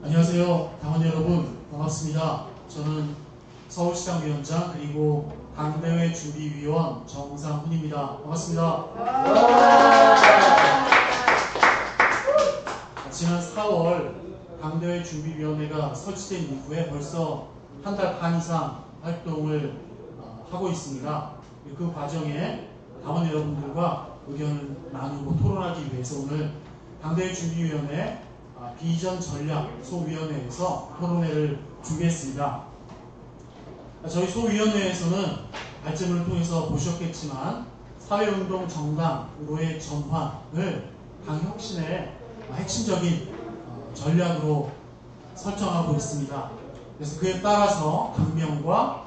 안녕하세요. 당원 여러분, 반갑습니다. 저는 서울시당 위원장 그리고 당대회 준비위원 정상훈입니다. 반갑습니다. 지난 4월 당대회 준비위원회가 설치된 이후에 벌써 한 달 반 이상 활동을 하고 있습니다. 그 과정에 당원 여러분들과 의견을 나누고 토론하기 위해서 오늘 당대회 준비위원회 비전 전략 소위원회에서 토론회를 준비했습니다. 저희 소위원회에서는 발제문을 통해서 보셨겠지만 사회운동 정당으로의 전환을 당 혁신의 핵심적인 전략으로 설정하고 있습니다. 그래서 그에 따라서 강명과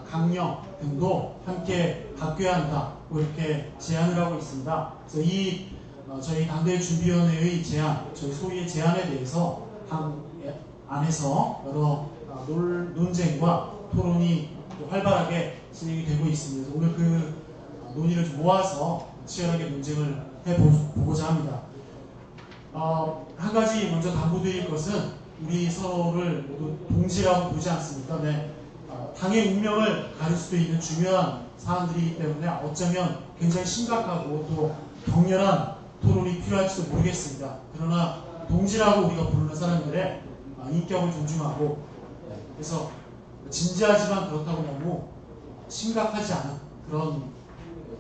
강령 등도 함께 바뀌어야 한다고 이렇게 제안을 하고 있습니다. 그래서 저희 당대회 준비위원회의 제안, 저희 소위의 제안에 대해서 당 안에서 여러 논쟁과 토론이 활발하게 진행이 되고 있습니다. 오늘 그 논의를 좀 모아서 치열하게 논쟁을 해보고자 합니다. 한 가지 먼저 당부드릴 것은 우리 서로를 모두 동지라고 보지 않습니까? 네. 당의 운명을 가릴 수도 있는 중요한 사안들이기 때문에 어쩌면 굉장히 심각하고 또 격렬한 토론이 필요할지도 모르겠습니다. 그러나 동지라고 우리가 부르는 사람들의 인격을 존중하고 그래서 진지하지만 그렇다고 너무 심각하지 않은 그런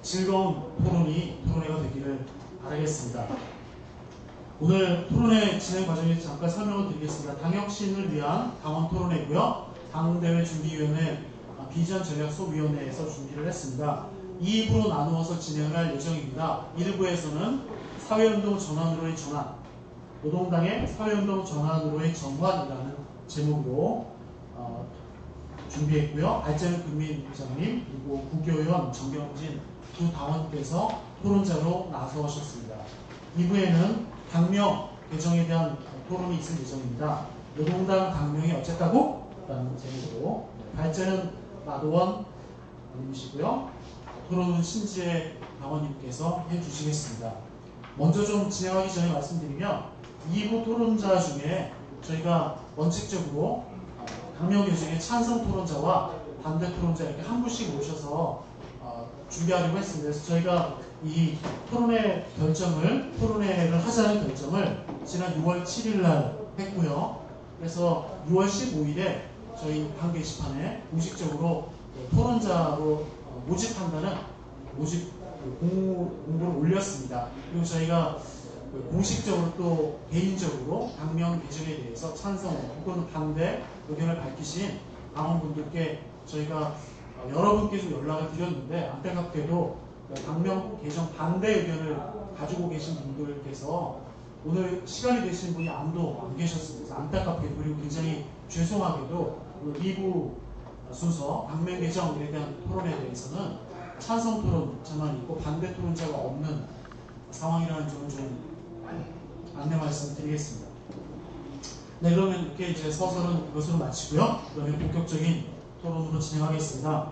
즐거운 토론회가 되기를 바라겠습니다. 오늘 토론회 진행 과정에서 잠깐 설명을 드리겠습니다. 당혁신을 위한 당원 토론회고요. 당대회 준비위원회 비전 전략 소위원회에서 준비를 했습니다. 2부로 나누어서 진행을 할 예정입니다. 1부에서는 사회운동 전환으로의 전환, 노동당의 사회운동 전환으로의 전환이라는 제목으로 준비했고요. 발제는 금민 부장님 그리고 국교의원 정경진 두 당원께서 토론자로 나서셨습니다. 2부에는 당명 개정에 대한 토론이 있을 예정입니다. 노동당 당명이 어쨌다고? 라는 제목으로 발제는 마도원 님이시고요. 토론은 신지혜 당원님께서 해주시겠습니다. 먼저 좀 진행하기 전에 말씀드리면 2부 토론자 중에 저희가 원칙적으로 당명 개정의 찬성 토론자와 반대 토론자 이렇게 한 분씩 모셔서 준비하려고 했습니다. 그래서 저희가 이 토론회를 하자는 결정을 지난 6월 7일 날 했고요. 그래서 6월 15일에 저희 당 게시판에 공식적으로 토론자로 모집한다는 공고를 올렸습니다. 그리고 저희가 공식적으로 또 개인적으로 당명 개정에 대해서 찬성 혹은 반대 의견을 밝히신 당원분들께 저희가 여러분께 좀 연락을 드렸는데 안타깝게도 당명 개정 반대 의견을 가지고 계신 분들께서 오늘 시간이 되신 분이 아무도 안 계셨습니다. 안타깝게도 그리고 굉장히 죄송하게도 2부 순서 당명 개정에 대한 토론에 대해서는 찬성 토론자만 있고 반대 토론자가 없는 상황이라는 점을 좀 안내 말씀드리겠습니다. 네, 그러면 이렇게 이제 서설은 이것으로 마치고요. 그러면 본격적인 토론으로 진행하겠습니다.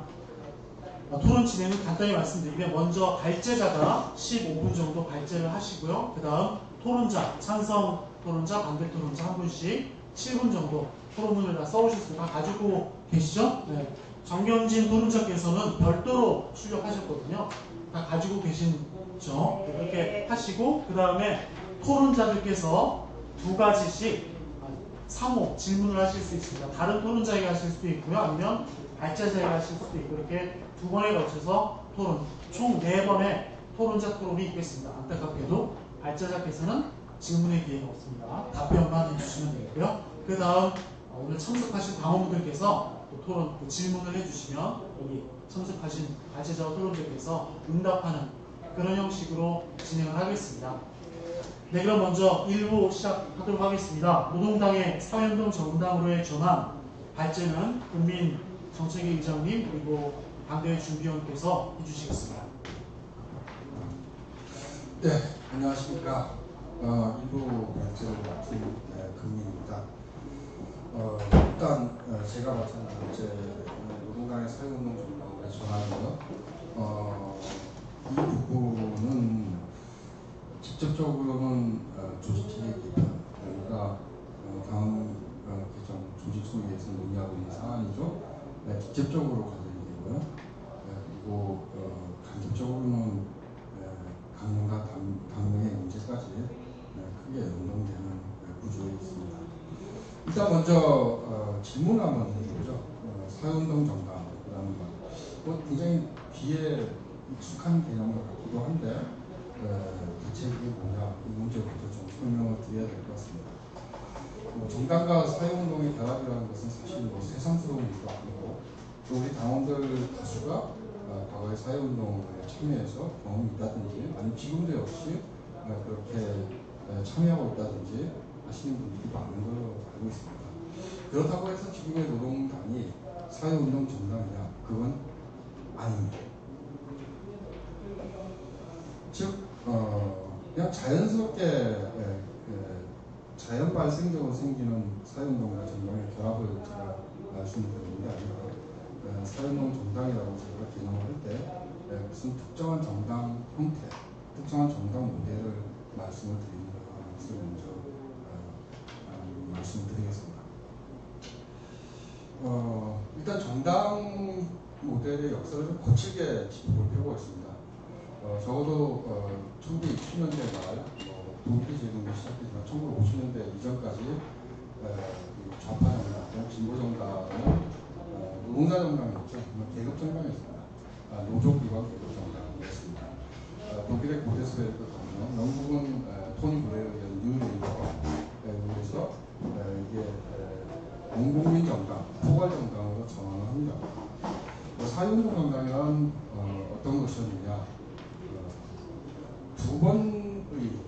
토론 진행은 간단히 말씀드리면 먼저 발제자가 15분 정도 발제를 하시고요. 그 다음 토론자, 찬성 토론자, 반대 토론자 한 분씩 7분 정도 토론문을 다 써오셨습니다. 다 가지고 계시죠? 네. 정경진 토론자께서는 별도로 출력하셨거든요. 다 가지고 계신죠? 이렇게 하시고 그 다음에 토론자들께서 두 가지씩 3호 질문을 하실 수 있습니다. 다른 토론자에게 하실 수도 있고요. 아니면 발제자에게 하실 수도 있고 이렇게 두 번에 걸쳐서 토론, 총 4번의 토론자 토론이 있겠습니다. 안타깝게도 발제자께서는 질문의 기회가 없습니다. 답변만 해주시면 되겠고요. 그 다음 오늘 참석하신 당원분들께서 토론, 질문을 해주시면 여기 참석하신 발제자와 토론자께서 응답하는 그런 형식으로 진행을 하겠습니다. 네, 그럼 먼저 1부 시작하도록 하겠습니다. 노동당의 사회운동 정당으로의 전환, 발제는 금민 정책위 의장님 그리고 당대회 준비위원께서 해주시겠습니다. 네, 안녕하십니까. 1부 발제를 맡은 금민입니다. 일단 제가 맡은 발제 노동당의 사회운동 정당으로의 전환이고요. 이 부분은 직접적으로는 조직체계 개편, 그러니까 당 개정 조직 소위에서 논의하고 있는 사안이죠. 직접적으로 관련되고요. 그리고 간접적으로는 강령과 강령의 문제까지 크게 연동되는 구조에 있습니다. 일단 먼저 질문 한번 해보죠. 사회운동 정당이라는 것. 굉장히 귀에 익숙한 개념 같기도 한데 대체 이게 뭐냐 이 문제부터 좀 설명을 드려야 될 것 같습니다. 정당과 사회운동의 결합이라는 것은 사실 새삼스러운 일도 아니고 또 우리 당원들 다수가 과거에 사회운동에 참여해서 경험이 있다든지 아니면 지금도 역시 그렇게 참여하고 있다든지 하시는 분들이 많은 걸로 알고 있습니다. 그렇다고 해서 지금의 노동당이 사회운동 정당이냐? 그건 아닙니다. 즉 그냥 자연스럽게 자연 발생적으로 생기는 사회운동과 정당의 결합을 제가 말씀드리는 게 아니라 사회운동 정당이라고 제가 개념을 할 때 무슨 특정한 정당 형태, 특정한 정당 모델을 말씀을 드리는 것을 먼저 말씀드리겠습니다. 일단 정당 모델의 역사를 좀 거칠게 짚어볼 필요가 있습니다. 적어도 1960년대 말 독일이 제공이 시작되지만 1950년대 이전까지 좌파 정당, 진보 정당은 노동자 정당이었죠. 계급 정당이었습니다. 노조 기관 계급 정당이었습니다. 독일의 고데스베르크 가면 영국은 토니 블레어에 의한 뉴레이버에 의해서 이게 공국민 정당, 포괄 정당으로 전환을 합니다. 사회운동 정당이란 어떤 것이었느냐?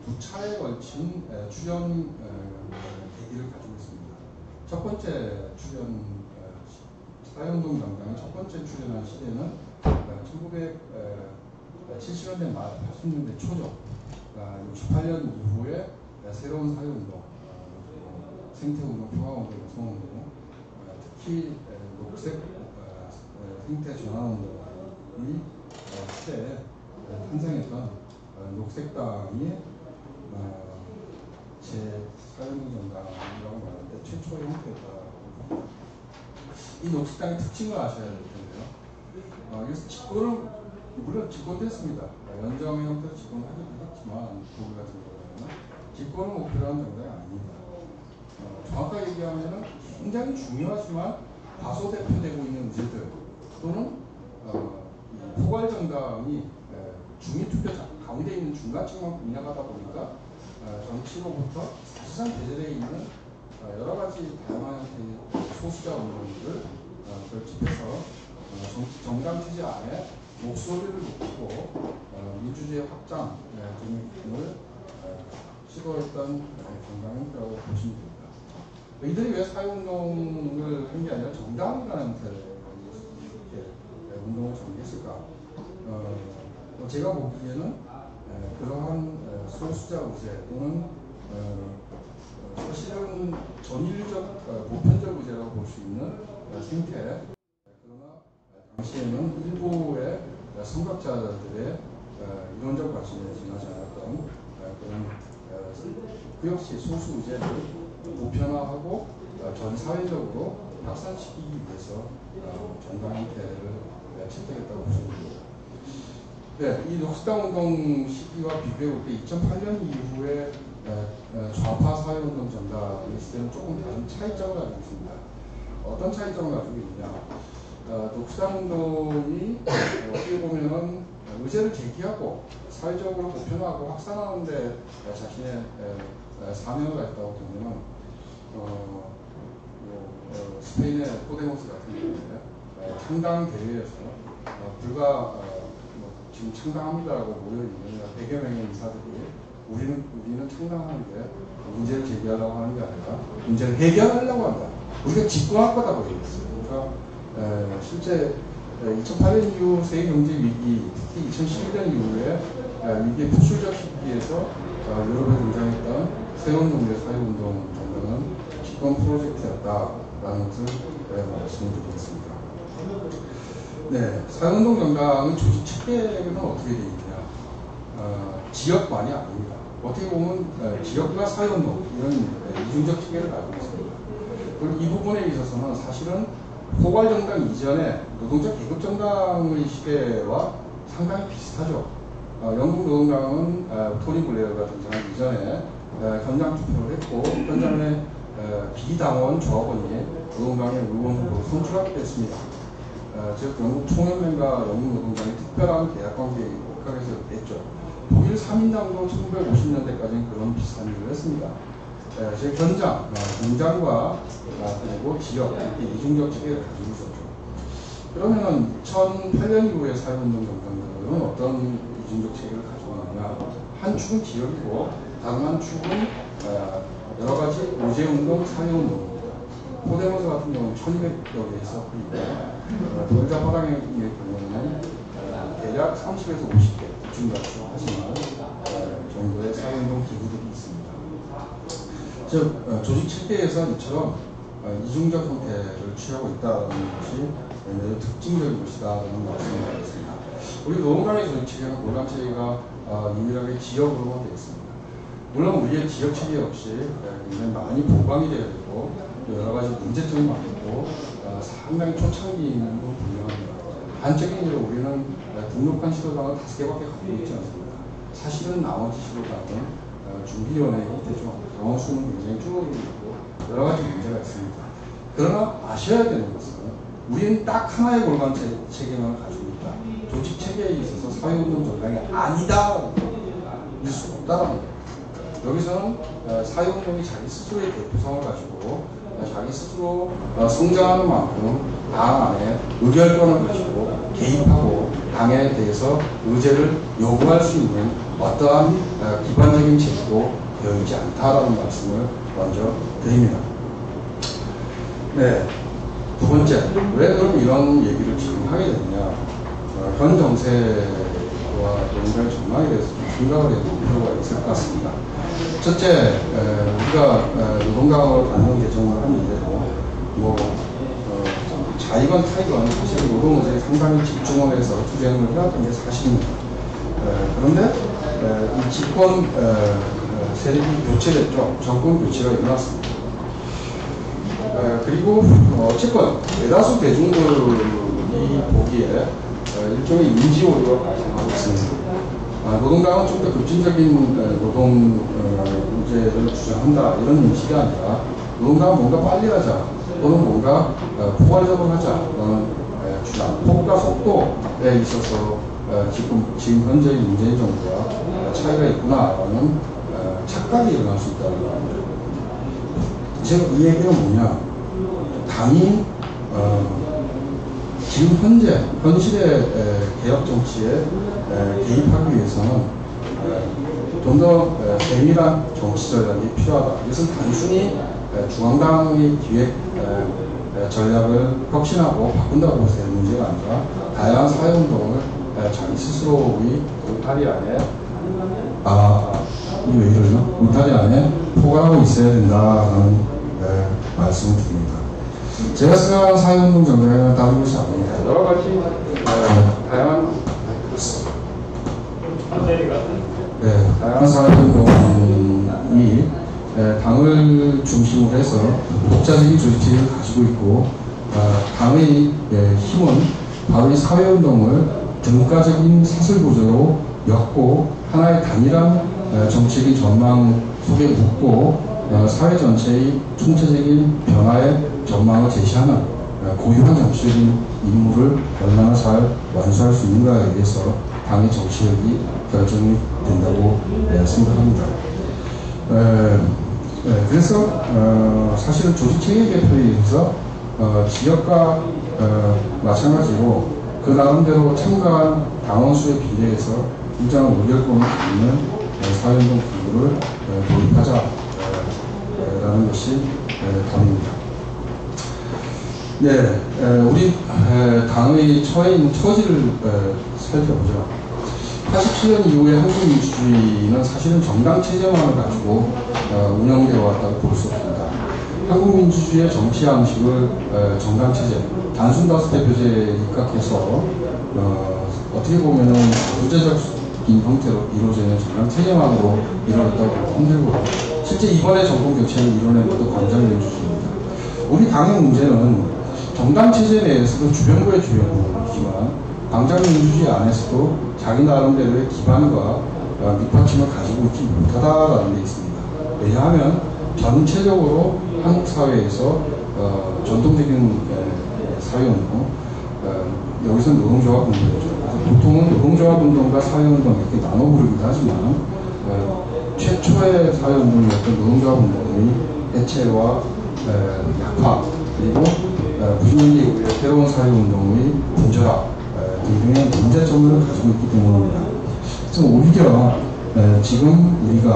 두 차례에 걸친 출연 계기를 가지고 있습니다. 첫 번째 출연 사회운동 정당의 첫 번째 출연한 시대는 1970년대 말 80년대 초죠. 68년 이후에 새로운 사회운동, 생태운동, 평화운동, 여성운동, 특히 녹색 생태 전환운동이 시대에 탄생했던 녹색당이 제 사회운동 정당이라고 말하는데 최초의 형태다. 이 녹색당의 특징을 아셔야 될 텐데요. 그래서 집권은 물론 집권됐습니다. 연정의 형태로 집권하기도 했지만 독일 같은 경우에는 집권을 목표로 하는 정당이 아닙니다. 정확하게 얘기하면 굉장히 중요하지만 과소대표되고 있는 의제들 또는 포괄 정당이 중위 투표자 가운데 있는 중간층만 공략하다 보니까 정치로부터 사실상 배제되어 있는 여러 가지 다양한 형태의 소수자 운동들을 결집해서 정당 체제 안에 목소리를 높이고 민주주의 확장 등을 시도했던 정당 형태라고 보시면 됩니다. 이들이 왜 사회운동을 한 게 아니라 정당이라는 형태로 이렇게 운동을 전개했을까? 제가 보기에는 그러한 소수자 의제 또는 사실은 전일적 보편적 의제라고 볼 수 있는 생태, 그러나 당시에는 일부의 선각자들의 이론적 관심에 지나지 않았던 그런 그 역시 소수 의제를 보편화하고 전 사회적으로 확산시키기 위해서 정당 형태를 채택했다고 보시면 됩니다. 네, 이 녹색당 운동 시기와 비교해 볼 때 2008년 이후에 좌파 사회운동 정당의 시대는 조금 다른 차이점을 가지고 있습니다. 어떤 차이점을 가지고 있느냐? 녹색당 운동이 어떻게 보면은 의제를 제기하고 사회적으로 보편화하고 확산하는 데 자신의 사명을 가졌다고 보면은 스페인의 포데모스 같은 경우에 창당 대회에서 불과 지금 창당합니다라고 모여있는 100여 명의 인사들이 우리는 창당하는데 문제를 제기하려고 하는 게 아니라 문제를 해결하려고 한다. 우리가 집권할 거다고 얘기했어요. 그러니까 실제 2008년 이후 세계 경제 위기, 특히 2011년 이후에 위기의 부수적 시기에서 유럽에 등장했던 새로운 종류의 사회운동 정당은 집권 프로젝트였다라는 것을 말씀드리겠습니다. 네, 사회운동 정당의 조직 체계는 어떻게 되어 있느냐? 지역만이 아닙니다. 어떻게 보면 지역과 사회운동 이런 이중적 체계를 가지고 있습니다. 그리고 이 부분에 있어서는 사실은 포괄정당 이전에 노동자 계급정당의 시대와 상당히 비슷하죠. 영국 노동당은 토니 블레어가 등장하기 이전에 현장 투표를 했고 현장에 비당원 조합원이 노동당의 의원으로 선출됐습니다. 즉 영국 총연맹과 영국 노동당이 특별한 계약관계에 복합해서 됐죠. 독일 3인당도 1950년대까지는 그런 비슷한 일을 했습니다. 즉 현장, 공장과 그리고 지역, 이렇게 이중적 체계를 가지고 있었죠. 그러면은 2008년 이후의 사회운동 정당들은 어떤 이중적 체계를 가지고 있느냐? 한 축은 지역이고 다른 한 축은 여러 가지 의제운동, 사회운동입니다. 포데모스 같은 경우는 1200여 개 있었고 노동자 화당의 경우는 대략 30에서 50개 대충 하지만 정도의 사회운동 기구들이 있습니다. 즉 조직 체계에서 이처럼 이중적 형태를 취하고 있다는 것이 매우 특징적인 것이다라는 말씀을 드리겠습니다. 우리 노동당의 조직 체계는 골반 체계가 유일하게 지역으로만 되어 있습니다. 물론 우리의 지역 체계 역시 굉장히 많이 보강이 되어 있고 여러 가지 문제점이 많고 상당히 초창기임도 분명합니다. 한적인 일로 우리는 등록한 시도당은 5개밖에 갖고 있지 않습니다. 사실은 나머지 시도당은 준비위원회이기 때문에 당원 수는 굉장히 줄어들고 여러 가지 문제가 있습니다. 그러나 아셔야 되는 것은 우리는 딱 하나의 골반 체계만 가지고 있다. 조직 체계에 있어서 사회운동 정당이 아니다. 일 수 없다라는 거예요. 여기서는 사회운동이 자기 스스로의 대표성을 가지고 자기 스스로 성장하는 만큼 당 안에 의결권을 가지고 개입하고 당에 대해서 의제를 요구할 수 있는 어떠한 기반적인 제도도 되어 있지 않다라는 말씀을 먼저 드립니다. 네, 두 번째, 왜 그럼 이런 얘기를 지금 하게 됐냐? 현 정세와 노동자의 전망에 대해서 좀 생각을 해볼 필요가 있을 것 같습니다. 첫째, 우리가 노동당을 반영 개정을 한 이래로 자이건 타이건 사실 노동의제에 상당히 집중을 해서 투쟁을 해왔던 게 사실입니다. 그런데 이 집권 세력이 교체됐죠. 정권 교체가 일어났습니다. 그리고 어쨌건 대다수 대중들이 보기에 일종의 인지 오류가 발생하고 있습니다. 노동당은 좀 더 급진적인 노동 문제를 주장한다 이런 인식이 아니라 노동당은 뭔가 빨리 하자 또는 뭔가 포괄적으로 하자라는 주장, 폭과 속도에 있어서 지금 현재의 문재인 정부와 차이가 있구나라는 착각이 일어날 수 있다는 겁니다. 즉 이 얘기는 뭐냐? 당이 지금 현실의 개혁 정치에 개입하기 위해서는 좀 더 세밀한 정치 전략이 필요하다. 이것은 단순히 중앙당의 기획 전략을 혁신하고 바꾼다고 해서 되는 문제가 아니라 다양한 사회운동을 자기 스스로의 울타리 안에 이게 왜 이러죠? 울타리 안에 포괄하고 있어야 된다는 말씀을 드립니다. 제가 생각하는 사회운동 정당은 다른 것이 아닙니다. 여러 가지 다양한 다양한 사회운동이 당을 중심으로 해서 독자적인 조직체계를 가지고 있고 당의 힘은 바로 이 사회운동을 등가적인 사슬구조로 엮고 하나의 단일한 정치적인 전망 속에 묶고 사회 전체의 총체적인 변화의 전망을 제시하는 고유한 정치적인 임무를 얼마나 잘 완수할 수 있는가에 의해서 당의 정치력이 결정이 된다고 생각합니다. 그래서 사실은 조직체계 개편에 의해서 지역과 마찬가지로 그 나름대로 참가한 당원 수에 비례해서 일정한 의결권을 갖는 사회운동 기구를 도입하자라는 것이 답입니다. 네, 우리 당의 처해 있는 처지를 살펴보죠. 87년 이후에 한국민주주의는 사실은 정당 체제만을 가지고 운영되어 왔다고 볼 수 없습니다. 한국민주주의의 정치 양식을 정당 체제, 단순 다수대표제에 입각해서 어떻게 보면은 부재적인 형태로 이루어지는 정당 체제만으로 이루어졌다고 힘들고 실제 이번에 정권 교체를 이뤄낸 것도 광장민주주의입니다. 우리 당의 문제는 정당 체제 내에서도 주변부의 주변부이지만 당장 민주주의 안에서도 자기 나름대로의 기반과 밑받침을 가지고 있지 못하다라는 데 있습니다. 왜냐하면 전체적으로 한국 사회에서 전통적인 사회운동, 여기서 노동조합운동이죠. 보통은 노동조합운동과 사회운동 이렇게 나눠 부르기도 하지만 최초의 사회운동이었던 노동조합운동의 해체와 약화, 그리고 90년대 이후에 새로운 사회운동의 분절화 등등의 문제점을 가지고 있기 때문입니다. 그래서 오히려 지금 우리가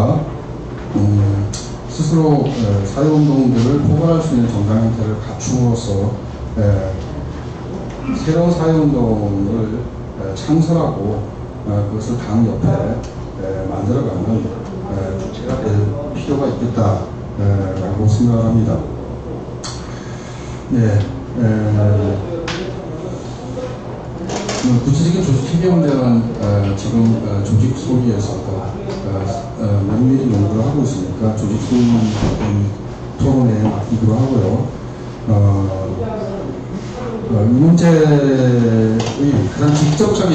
스스로 사회운동들을 포괄할 수 있는 정당 형태를 갖춤으로써 새로운 사회운동을 창설하고 그것을 당 옆에 만들어가는 주체가 될 필요가 있겠다라고 생각합니다. 네, 구체적인 조직 체계 문제는 지금 조직 소위에서 면밀히 연구를 하고 있으니까 조직 소위 토론에 맡기기로 하고요. 이 문제의 가장 직접적인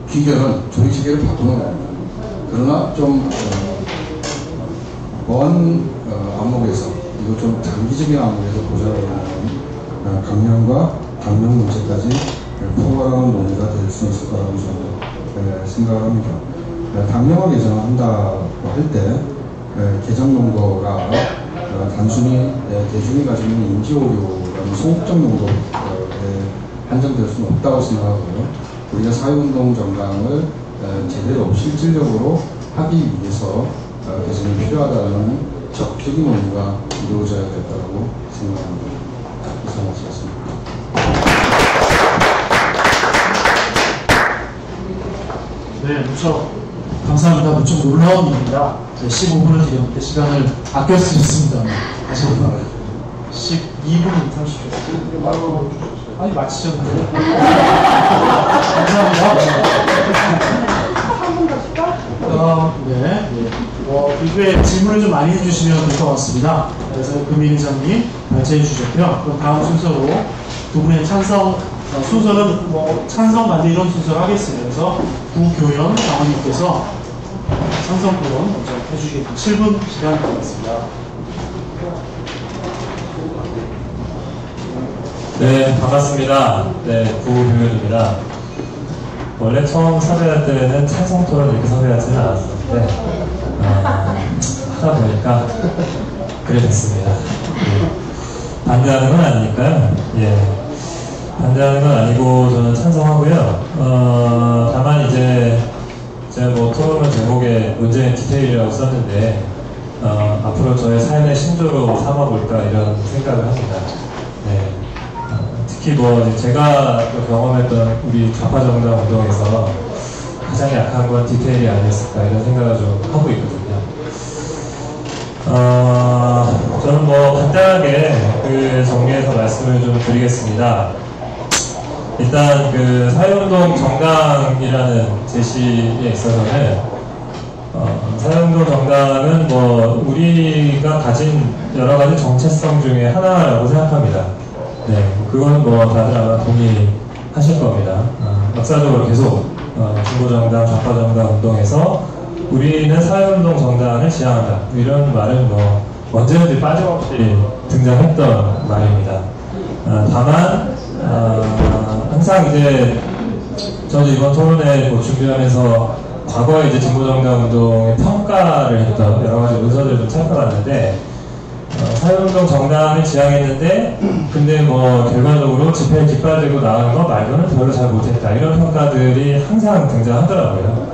귀결은 조직 체계를 바꾸는 겁니다. 그러나 좀 먼 안목에서, 이거 좀 장기적인 안목에서 보자면 강령과 당명 문제까지 포괄하는 논의가 될 수 있을 거라고 저는 생각을 합니다. 당명을 개정한다고 할 때 개정 용도가 단순히 대중이 가지고 있는 인지 오류라는 소극적 용도에 한정될 수는 없다고 생각하고요. 우리가 사회운동 정당을 제대로 실질적으로 하기 위해서 개정이 필요하다는 적극적인 논의가 이루어져야 된다고 생각합니다. 이상 마치겠습니다. 네, 무척 감사합니다. 무척 놀라운 일입니다. 15분을 드렸는데 시간을 아껴 쓰셨습니다. 다시 한번 12분 30초. 아니, 마치셨는데. 감사합니다. 네. 이후에 질문을 좀 많이 해주시면 될 것 같습니다. 그래서 금민 회장님 발제해 주셨고요. 그럼 다음 순서로 두 분의 찬성 순서는 찬성 반대 이런 순서를 하겠습니다. 그래서 구교연 장원님께서 찬성 토론 먼저 해주시겠습니다. 7분 시간 드리겠습니다. 네, 반갑습니다. 네, 구교연입니다. 원래 처음 섭외할 때는 찬성 토론 이렇게 섭외하지는 않았었는데 하다 보니까 그래 됐습니다. 예. 반대하는 건 아니니까요. 예. 반대하는 건 아니고 저는 찬성하고요. 다만 이제 제가 뭐 토론은 제목에 문제는 디테일이라고 썼는데 앞으로 저의 삶의 신조로 삼아볼까 이런 생각을 합니다. 네. 특히 뭐 제가 경험했던 우리 좌파정당 운동에서 가장 약한 건 디테일이 아니었을까 이런 생각을 좀 하고 있거든요. 저는 뭐 간단하게 그 정리해서 말씀을 좀 드리겠습니다. 일단 그 사회운동 정당이라는 제시에 있어서는 사회운동 정당은 뭐 우리가 가진 여러 가지 정체성 중에 하나라고 생각합니다. 네, 그건 뭐 다들 아마 동의하실 겁니다. 역사적으로 계속 진보정당, 좌파정당 운동에서 우리는 사회운동 정당을 지향한다. 이런 말은 뭐 언제든지 빠짐없이 등장했던 말입니다. 다만 항상 이제 저는 이번 토론회 뭐 준비하면서 과거에 이제 진보정당 운동의 평가를 했던 여러 가지 문서들을 좀 살펴봤는데 사회운동 정당을 지향했는데 근데 뭐 결과적으로 집회에 깃발들고 나가는 거 말고는 별로 잘 못했다 이런 평가들이 항상 등장하더라고요.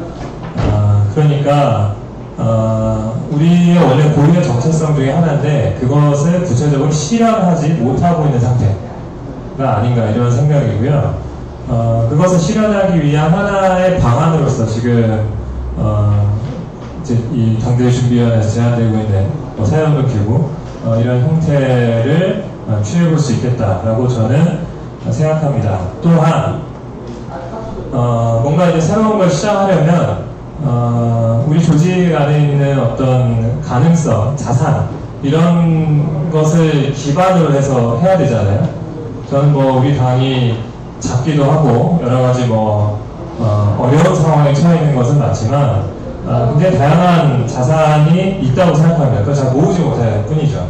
그러니까 우리의 원래 고유의 정체성 중에 하나인데 그것을 구체적으로 실현하지 못하고 있는 상태가 아닌가 이런 생각이고요. 그것을 실현하기 위한 하나의 방안으로서 지금 이제 이 당대준비위원회에서 제안되고 있는 사회운동 기구 이런 형태를 취해볼 수 있겠다라고 저는 생각합니다. 또한 뭔가 이제 새로운 걸 시작하려면 우리 조직 안에 있는 어떤 가능성, 자산 이런 것을 기반으로 해서 해야 되잖아요. 저는 뭐 우리 당이 작기도 하고 여러 가지 어려운 상황에 처해 있는 것은 맞지만 굉장히 다양한 자산이 있다고 생각합니다. 그걸 잘 모으지 못할 뿐이죠.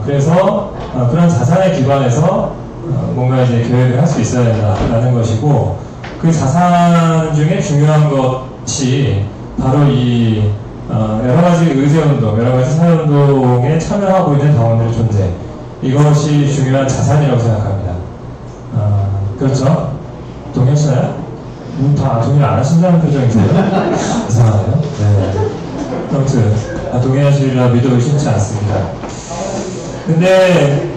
그래서 그런 자산에 기반해서 뭔가 이제 계획을 할 수 있어야 된다라는 것이고, 그 자산 중에 중요한 것이 바로 이 여러 가지 의제운동, 여러 가지 사회운동에 참여하고 있는 당원들의 존재, 이것이 중요한 자산이라고 생각합니다. 그렇죠? 동의하시나요? 다 동의 안 하신다는 표정이세요? 이상하네요. 네. 아무튼 동의하시리라 믿어 의심치 않습니다. 근데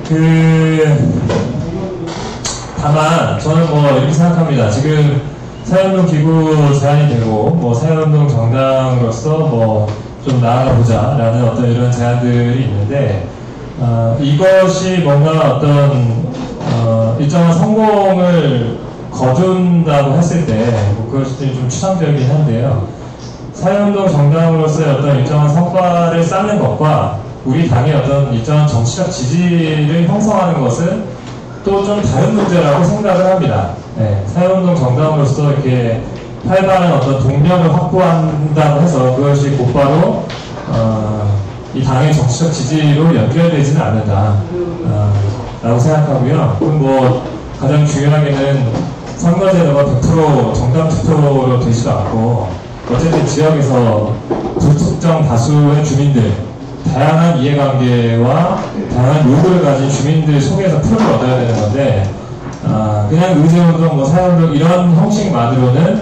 다만 저는 이렇게 생각합니다. 지금 사회운동 기구 제안이 되고 사회운동 정당으로서 좀 나아가보자 라는 어떤 이런 제안들이 있는데, 이것이 뭔가 어떤 일정한 성공을 거둔다고 했을 때 그것이 좀 추상적이긴 한데요. 사회운동 정당으로서의 어떤 일정한 성과를 쌓는 것과 우리 당의 어떤 일정한 정치적 지지를 형성하는 것은 또 좀 다른 문제라고 생각을 합니다. 네, 사회운동 정당으로서 이렇게 활발한 어떤 동력을 확보한다고 해서 그것이 곧바로 이 당의 정치적 지지로 연결되지는 않는다 라고 생각하고요. 그럼 가장 중요하게는 선거제도가 100% 정당 투표로 되지도 않고, 어쨌든 지역에서 불특정 다수의 주민들, 다양한 이해관계와 다양한 요구를 가진 주민들 속에서 표를 얻어야 되는 건데, 그냥 의제운동, 사회운동 이런 형식만으로는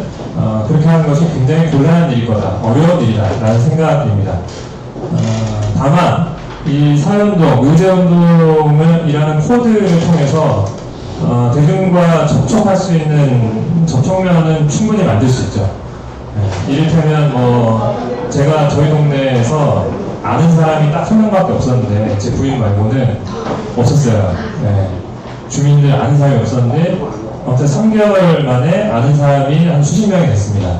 그렇게 하는 것이 굉장히 곤란한 일일 거다, 어려운 일이다 라는 생각입니다. 다만 이 사회운동, 의제운동을 이라는 코드를 통해서 대중과 접촉할 수 있는 접촉면은 충분히 만들 수 있죠. 네, 이를테면 제가 저희 동네에서 아는 사람이 딱 한 명밖에 없었는데, 제 부인 말고는 없었어요. 네, 주민들 아는 사람이 없었는데 아무튼 3개월 만에 아는 사람이 한 수십 명이 됐습니다.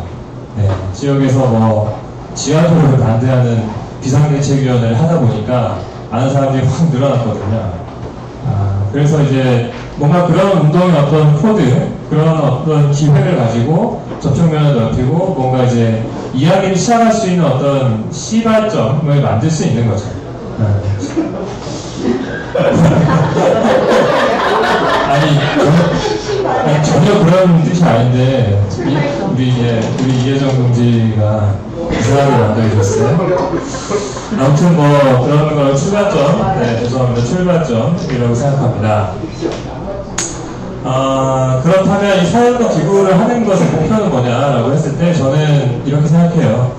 네, 지역에서 지하도로를 반대하는 비상대책위원회를 하다 보니까 아는 사람들이 확 늘어났거든요. 그래서 이제 뭔가 그런 운동의 어떤 코드, 그런 어떤 기회를 가지고 접촉면을 넓히고 뭔가 이제 이야기를 시작할 수 있는 어떤 시발점을 만들 수 있는 거죠. 아니, 전혀 그런 뜻이 아닌데, 우리 이혜정 동지가 이상하게 만들어줬어요. 아무튼 그런 걸 출발점, 죄송합니다. 출발점이라고 생각합니다. 그렇다면 이 사회운동 기구를 하는 것의 목표는 뭐냐라고 했을 때 저는 이렇게 생각해요.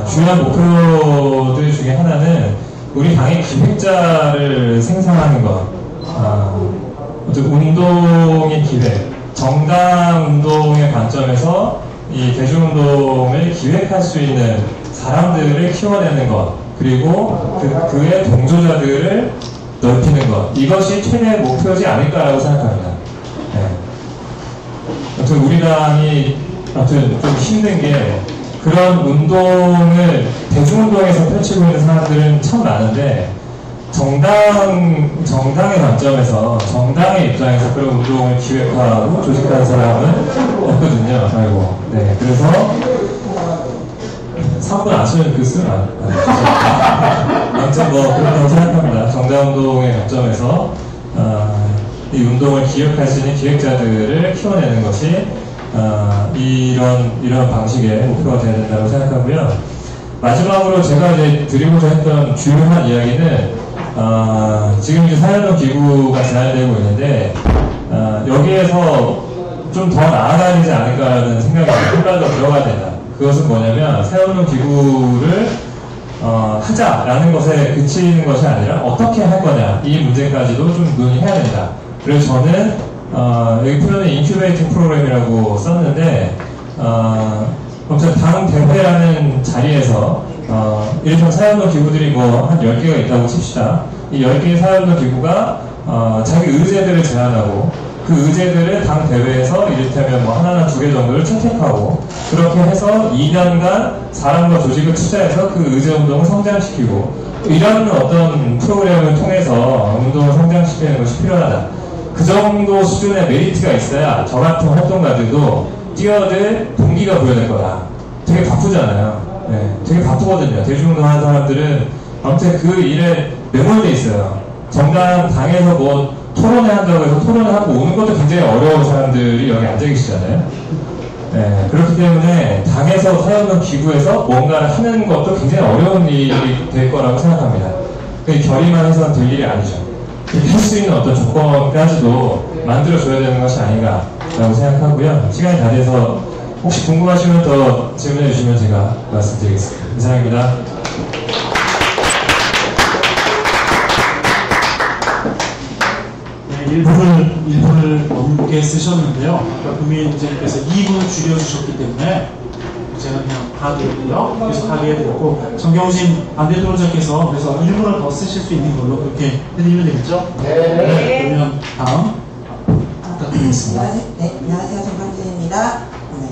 중요한 목표들 중에 하나는 우리 당의 기획자를 생산하는 것, 어떤 운동의 기획, 정당 운동의 관점에서 이 대중운동을 기획할 수 있는 사람들을 키워내는 것, 그리고 그의 동조자들을 넓히는 것, 이것이 최대의 목표지 않을까라고 생각합니다. 네. 아무튼 우리 당이 좀 힘든 게, 그런 운동을 대중운동에서 펼치고 있는 사람들은 참 많은데, 정당의 관점에서, 정당의 입장에서 그런 운동을 기획하고 조직하는 사람은 없거든요. 아이고. 네. 그래서 3분 아시는 그 쓰면 아무튼 그렇다고 생각합니다. 정당운동의 관점에서 이 운동을 기획할 수 있는 기획자들을 키워내는 것이 이런 방식의 목표가 되어야 된다고 생각하고요. 마지막으로 제가 이제 드리고자 했던 주요한 이야기는 지금 이제 사회운동 기구가 제안되고 있는데 여기에서 좀 더 나아가야 되지 않을까라는 생각이 한 발 더 들어가야 된다. 그것은 뭐냐면 사회운동 기구를 하자라는 것에 그치는 것이 아니라 어떻게 할 거냐, 이 문제까지도 좀 논의해야 된다. 그래서 저는 여기 표현에 인큐베이팅 프로그램이라고 썼는데, 아무튼 당 대회라는 자리에서 이를테면 사회운동 기구들이 한 10개가 있다고 칩시다. 이 10개의 사회운동 기구가 자기 의제들을 제안하고 그 의제들을 당 대회에서 이를테면 뭐 하나나 두 개 정도를 채택하고 그렇게 해서 2년간 사람과 조직을 투자해서 그 의제 운동을 성장시키고 이런 어떤 프로그램을 통해서 운동을 성장시키는 것이 필요하다. 그 정도 수준의 메리트가 있어야 저 같은 활동가들도 뛰어들 동기가 보여질 거다. 되게 바쁘잖아요. 네, 되게 바쁘거든요. 대중운동 하는 사람들은 아무튼 그 일에 매몰돼 있어요. 정당 당에서 뭐 토론회 한다고 해서 토론을 하고 오는 것도 굉장히 어려운 사람들이 여기 앉아 계시잖아요. 네, 그렇기 때문에 당에서 사회운동 기구에서 뭔가를 하는 것도 굉장히 어려운 일이 될 거라고 생각합니다. 결의만 해서는 될 일이 아니죠. 할 수 있는 어떤 조건까지도 만들어줘야 되는 것이 아닌가라고 생각하고요. 시간이 다 돼서 혹시 궁금하시면 더 질문해 주시면 제가 말씀드리겠습니다. 이상입니다. 네, 1분을 넘게 쓰셨는데요. 국민의힘께서 2분을 줄여주셨기 때문에 제가 그냥 가드고요. 계속 가게 해드렸고, 정경심 반대토론자께서 그래서 1분을 더 쓰실 수 있는 걸로 그렇게 해드리면 되겠죠? 네. 그러면 다음 부탁드리겠습니다. 네, 안녕하세요. 정강진입니다. 네.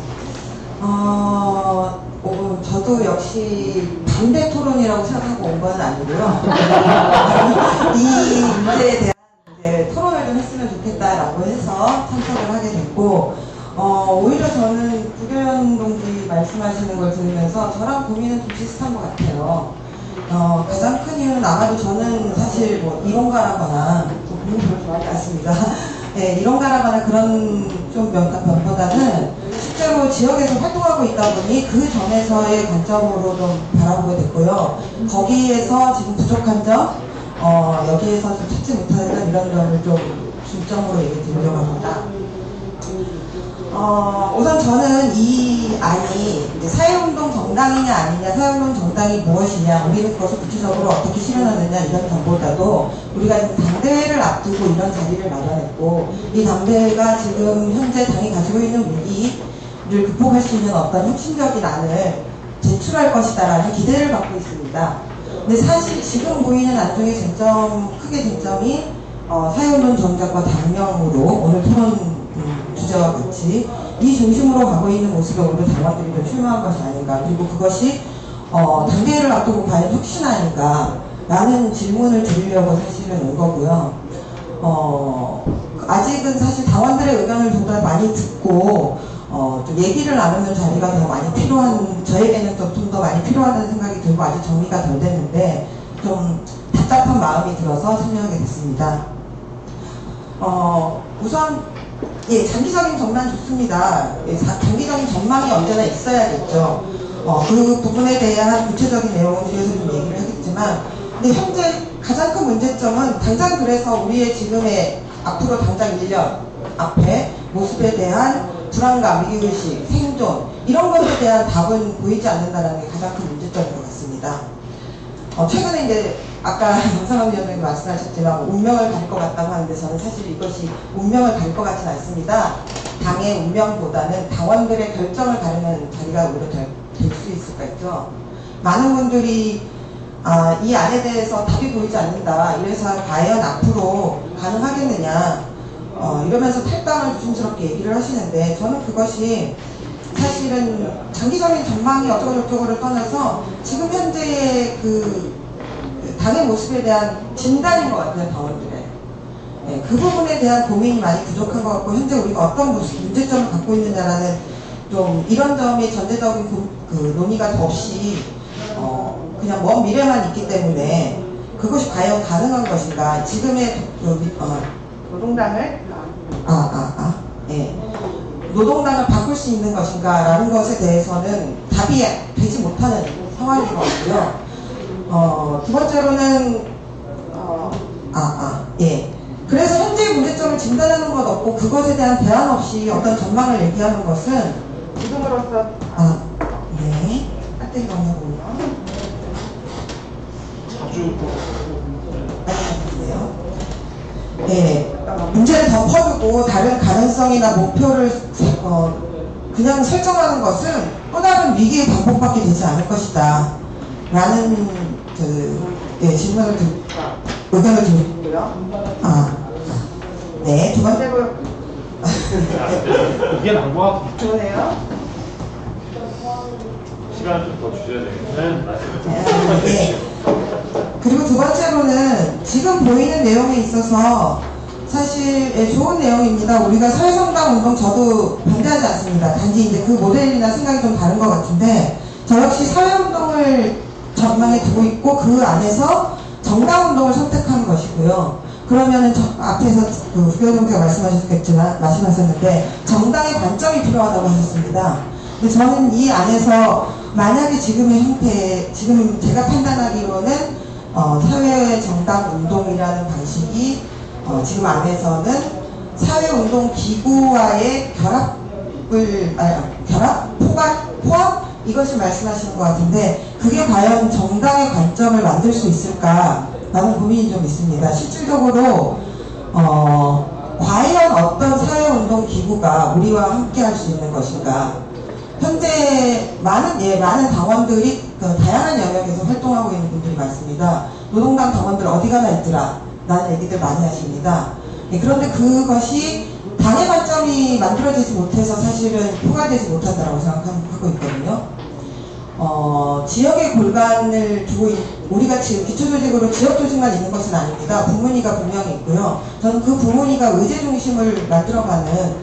저도 역시 반대 토론이라고 생각하고 온 건 아니고요. 이 문제에 대한 토론을 좀 했으면 좋겠다라고 해서 참석을 하게 됐고, 오히려 저는 구교연 동지 말씀하시는 걸 들으면서 저랑 고민은 좀 비슷한 것 같아요. 가장 큰 이유는 아마도 저는 사실 뭐 이론가라거나, 고민 별로 좋아하지 않습니다. 네, 이론가라거나 그런 좀 면보다는 실제로 지역에서 활동하고 있다 보니 그 점에서의 관점으로 좀 바라보게 됐고요. 거기에서 지금 부족한 점, 여기에서 좀 찾지 못하는 이런 점을 좀 중점으로 얘기 드리려고 합니다. 우선 저는 이 안이 사회운동 정당이냐 아니냐, 사회운동 정당이 무엇이냐, 우리는 그것을 구체적으로 어떻게 실현하느냐 이런 점보다도 우리가 지금 당대회를 앞두고 이런 자리를 마련했고, 이 당대회가 지금 현재 당이 가지고 있는 위기를 극복할 수 있는 어떤 혁신적인 안을 제출할 것이다라는 기대를 갖고 있습니다. 근데 사실 지금 보이는 안 중에 크게 쟁점이 사회운동 정당과 당명으로 오늘 토론 주제와 같이 이 중심으로 가고 있는 모습에 오히려 당원들이 좀 실망한 것이 아닌가, 그리고 그것이 당대회를 앞두고 과연 혁신아닌가 라는 질문을 드리려고 사실은 온 거고요. 아직은 사실 당원들의 의견을 좀 더 많이 듣고 좀 얘기를 나누는 자리가 더 많이 필요한, 저에게는 좀 더 많이 필요하다는 생각이 들고 아직 정리가 덜 됐는데 좀 답답한 마음이 들어서 참여하게 됐습니다. 우선 장기적인 전망 좋습니다. 장기적인 전망이 언제나 있어야겠죠. 그 부분에 대한 구체적인 내용은 뒤에서 좀 얘기를 하겠지만, 근데 현재 가장 큰 문제점은 당장 그래서 우리의 지금의 앞으로 당장 1년 앞에 모습에 대한 불안감, 위기의식, 생존 이런 것에 대한 답은 보이지 않는다는 게 가장 큰 문제점인 것 같습니다. 최근에 이제 아까 정상훈 위원장님 말씀하셨지만 운명을 가릴 것 같다고 하는데, 저는 사실 이것이 운명을 가릴 것 같지는 않습니다. 당의 운명보다는 당원들의 결정을 가르는 자리가 오히려 될 수 있을 것 같죠. 많은 분들이 이 안에 대해서 답이 보이지 않는다, 이래서 과연 앞으로 가능하겠느냐 이러면서 탈당을 조심스럽게 얘기를 하시는데, 저는 그것이 사실은 장기적인 전망이 어쩌고저쩌고를 떠나서 지금 현재의 그 당의 모습에 대한 진단인 것 같아요, 당원들의. 네, 그 부분에 대한 고민이 많이 부족한 것 같고, 현재 우리가 어떤 문제점을 갖고 있느냐라는 좀 이런 점이 전체적인 그 논의가 없이 그냥 먼 미래만 있기 때문에 그것이 과연 가능한 것인가, 지금의 노동당을 노동당을 바꿀 수 있는 것인가라는 것에 대해서는 답이 되지 못하는 상황인 것 같고요. 두 번째로는 그래서 현재의 문제점을 진단하는 것 없고 그것에 대한 대안 없이 어떤 전망을 얘기하는 것은 지금으로서 배터리가 없나 보네요. 자주 문제를 덮어두고 다른 가능성이나 목표를 그냥 설정하는 것은 또 다른 위기의 반복밖에 되지 않을 것이다 라는 의견을 드리고요. 두 번째로 이게 나은 것 같아요. 그러네요. 시간 좀 더 주셔야 되겠네요. 네. 그리고 두 번째로는 지금 보이는 내용에 있어서 사실 좋은 내용입니다. 우리가 사회정당 운동 저도 반대하지 않습니다. 단지 이제 그 모델이나 생각이 좀 다른 것 같은데 저 역시 사회운동을 전망에 두고 있고 그 안에서 정당운동을 선택한 것이고요. 그러면은 앞에서 그 후배동지가 말씀하셨는데 정당의 관점이 필요하다고 하셨습니다. 근데 저는 이 안에서 만약에 지금의 형태, 지금 제가 판단하기로는 사회정당 운동이라는 방식이 지금 안에서는 사회운동 기구와의 포괄? 이것을 말씀하시는 것 같은데 그게 과연 정당의 관점을 만들 수 있을까라는 고민이 좀 있습니다. 실질적으로 과연 어떤 사회운동 기구가 우리와 함께 할 수 있는 것인가. 현재 많은 당원들이 다양한 영역에서 활동하고 있는 분들이 많습니다. 노동당 당원들 어디 가나 있더라 라는 얘기들 많이 하십니다. 그런데 그것이 당의 관점이 만들어지지 못해서 사실은 포괄되지 못한다고 생각하고 있거든요. 지역의 골반을 두고 우리가 지금 기초조직으로 지역조직만 있는 것은 아닙니다. 부문위가 분명히 있고요. 저는 그 부문위가 의제 중심을 만들어가는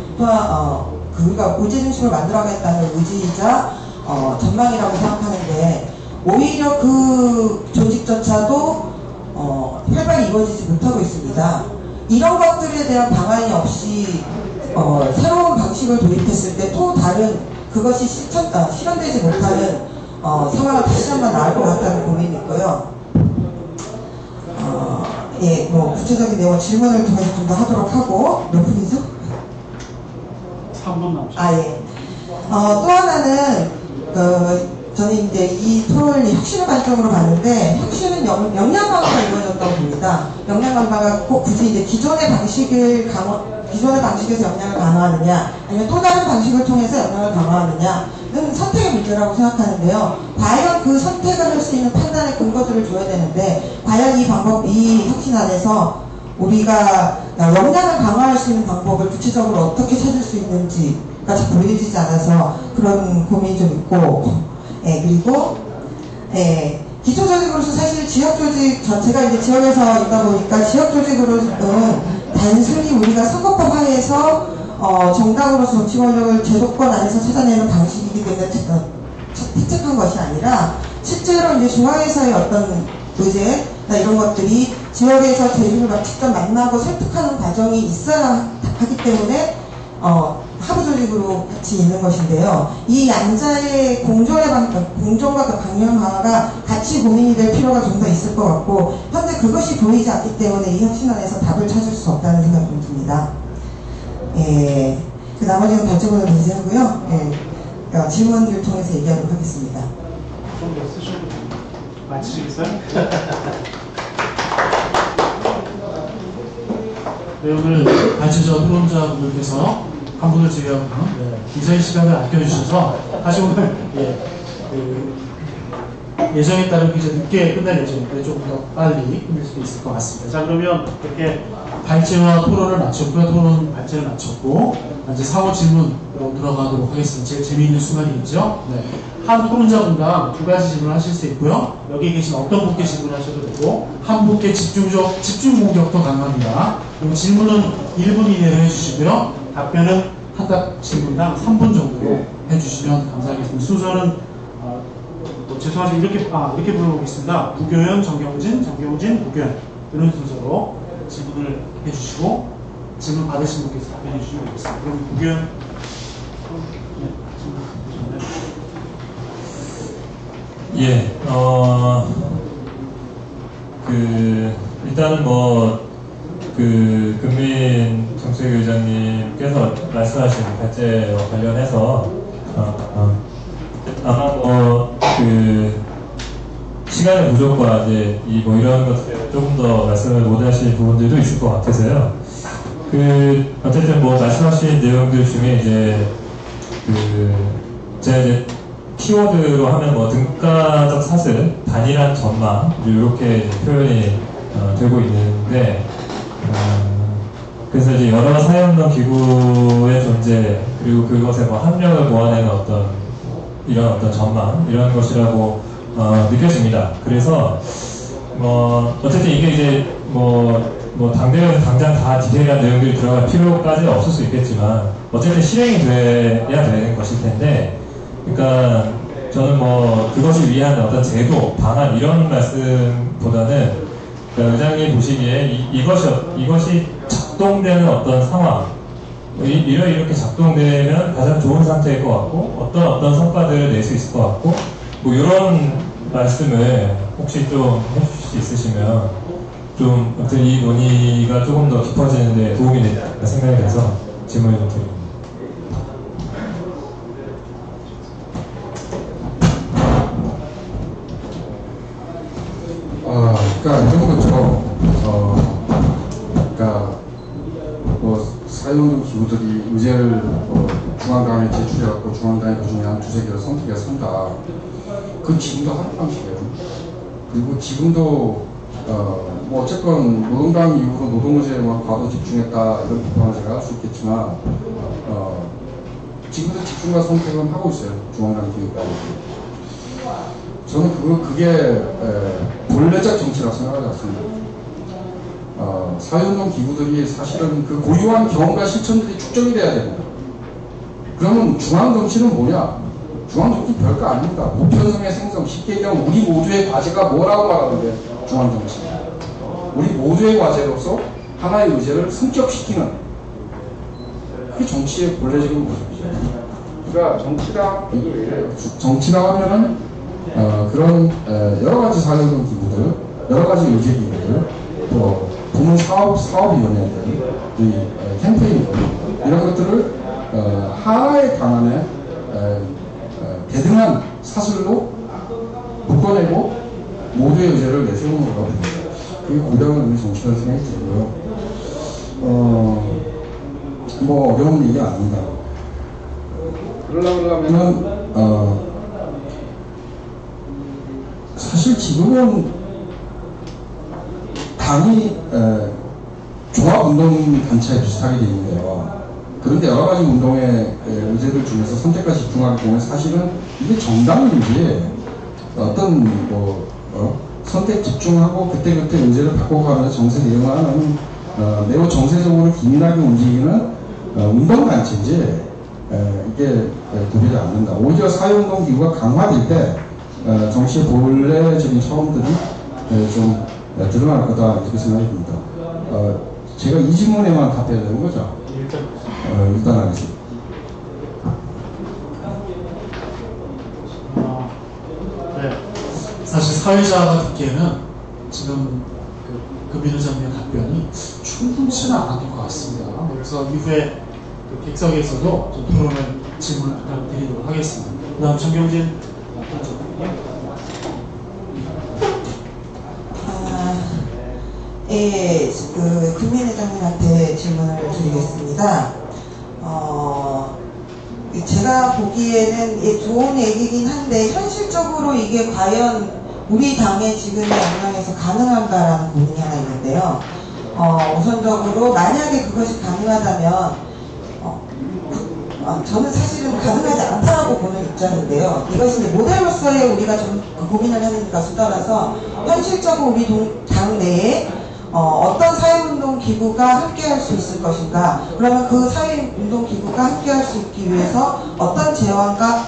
우리가 의제 중심을 만들어가겠다는 의지이자 전망이라고 생각하는데 오히려 그 조직조차도 활발히 이루어지지 못하고 있습니다. 이런 것들에 대한 방안이 없이 새로운 방식을 도입했을 때 또 다른 그것이 실현되지 못하는 상황을 다시 한번 나올 것 같다는 고민이 있고요. 뭐 구체적인 내용 질문을 통해서 좀 더 하도록 하고 몇 분이죠? 3분 남았죠. 예. 또 하나는 저는 이제 이 토론을 혁신의 관점으로 봤는데 혁신은 역량 강화가 이루어졌다고 봅니다. 역량 강화가 꼭 굳이 이제 기존의 방식에서 역량을 강화하느냐 아니면 또 다른 방식을 통해서 역량을 강화하느냐는 선택의 문제라고 생각하는데요. 과연 그 선택을 할 수 있는 판단의 근거들을 줘야 되는데 과연 이 혁신 안에서 우리가 역량을 강화할 수 있는 방법을 구체적으로 어떻게 찾을 수 있는지가 잘 보여지지 않아서 그런 고민이 좀 있고 그리고 기초조직으로서 사실 지역조직 제가 이제 지역에서 있다 보니까 지역조직으로는 단순히 우리가 선거법 하에서 정당으로서 정치 권력을 제도권 안에서 찾아내는 방식이기 때문에 택책한 것이 아니라 실제로 이제 중앙에서의 어떤 의제나 이런 것들이 지역에서 대중을 직접 만나고 설득하는 과정이 있어야 하기 때문에 하부 조직으로 같이 있는 것인데요. 이 양자의 공존과 그 방향 강화가 같이 고민이 될 필요가 좀 더 있을 것 같고 현재 그것이 보이지 않기 때문에 이 혁신안에서 답을 찾을 수 없다는 생각이 좀 듭니다. 그 나머지는 발전을 배제하고요. 질문을 통해서 얘기하도록 하겠습니다. 좀 더 쓰셔도 됩니다. 마치시겠어요? 네, 오늘 발치저 토론자분들께서 한 분을 제외하고 기자의 시간을 아껴주셔서 사실 오늘 예정에 따른 이제 늦게 끝날 예정인데 조금 더 빨리 끝낼 수도 있을 것 같습니다. 자, 그러면 이렇게 발제와 토론을 마쳤고요. 토론 발제를 마쳤고 이제 사후 질문으로 들어가도록 하겠습니다. 제일 재미있는 순간이겠죠. 네. 한 토론자분당 2가지 질문을 하실 수 있고요. 여기 계신 어떤 분께 질문하셔도 되고 한 분께 집중 공격도 가능합니다. 그리고 질문은 1분 이내로 해주시고요. 답변은 한 질문당 3분 정도로 해주시면 감사하겠습니다. 순서는 죄송하지만 이렇게 불러보겠습니다. 부교연, 정경진, 무교연 이런 순서로 질문을 해주시고 질문 받으신 분께서 답변해 주시면 되겠습니다. 그럼 부교연 일단은 금민 정책위원장님께서 말씀하신 발제와 관련해서 아마 시간의 부족과 이제 이런 것들 조금 더 말씀을 못 하실 부분들도 있을 것 같아서요. 어쨌든 말씀하신 내용들 중에 제가 이제 키워드로 하면 등가적 사슬, 단일한 전망 이렇게 표현이 되고 있는데 그래서 이제 여러 사회운동 기구의 존재, 그리고 그것에 뭐 합력을 모아내는 이런 어떤 전망, 이런 것이라고 느껴집니다. 그래서 어쨌든 이게 이제 당대회에서 당장 다 디테일한 내용들이 들어갈 필요까지는 없을 수 있겠지만, 어쨌든 실행이 돼야 되는 것일 텐데, 그러니까 저는 그것을 위한 어떤 제도, 방안, 이런 말씀보다는, 그러니까 의장님 보시기에 이것이 작동되는 어떤 상황, 이렇게 작동되면 가장 좋은 상태일 것 같고, 어떤 성과들을 낼 수 있을 것 같고, 이런 말씀을 혹시 좀 해주실 수 있으시면, 좀, 아무튼 이 논의가 조금 더 깊어지는데 도움이 될까 생각이 돼서 질문을 좀 드립니다. 그러니까 이런 것처럼, 그러니까 사회운동 기구들이 의제를 중앙당에 제출해갖고 중앙당이 그 중에 한 두세 개를 선택해서 한다. 그건 지금도 하는 방식이에요. 그리고 지금도 어쨌건 노동당 이후로 노동의제에 과도 집중했다 이런 비판을 제가 할 수 있겠지만 지금도 집중과 선택은 하고 있어요. 중앙당 기구가. 저는 그게 본래적 정치라고 생각하지 않습니다. 사회운동 기구들이 사실은 그 고유한 경험과 실천들이 축적이 돼야 됩니다. 그러면 중앙정치는 뭐냐? 중앙정치 별거 아닙니다. 보편성의 생성, 쉽게 얘기하면 우리 모두의 과제가 뭐라고 말하는데 중앙정치. 우리 모두의 과제로서 하나의 의제를 성격시키는, 그게 정치의 본래적인 모습이죠. 그러니까 정치라 하면은 그런 여러 가지 사회운동 기구들, 여러 가지 의제 기구들, 또 부문 사업위원회들, 캠페인들, 이런 것들을 하나의 방안에 대등한 사슬로 묶어내고 모두의 의제를 내세우는 거라고 봅니다. 그게 고려하는 의미 정치라는 생각이 들고요. 어려운 얘기 아닙니다. 그러려면은 사실 지금은 당이 종합운동단체에 비슷하게 되어 있는데요. 그런데 여러 가지 운동의 의제들 중에서 선택과 집중하기 때문에 사실은 이게 정당인지 어떤 선택 집중하고 그때그때 의제를 바꿔가면서 정세 대응하는 매우 정세적으로 기민하게 움직이는 운동단체인지 이게 구별이 안 된다. 오히려 사회운동 기구가 강화될 때 정치의 본래적인 처음들이 좀 드러날 거다 이렇게 생각이 듭니다. 제가 이 질문에만 답해야 되는 거죠? 일단 하겠습니다. 네. 사실 사회자가 듣기에는 지금 금민 의장님의 답변이 충분치는 않았던 것 같습니다. 그래서 이후에 객석에서도 좀 토론을 질문을 부탁드리도록 하겠습니다. 그 다음 정경진 금민 회장님한테 질문을 드리겠습니다. 제가 보기에는 좋은 얘기긴 한데 현실적으로 이게 과연 우리 당의 지금의 역량에서 가능한가라는 고민이 하나 있는데요. 우선적으로 만약에 그것이 가능하다면 저는 사실은 가능하지 않다고 보는 입장인데요. 이것이 모델로서의 우리가 좀 고민을 하는 것을 떠나서 현실적으로 우리 당 내에 어떤 사회운동 기구가 함께할 수 있을 것인가, 그러면 그 사회운동 기구가 함께할 수 있기 위해서 어떤 제안과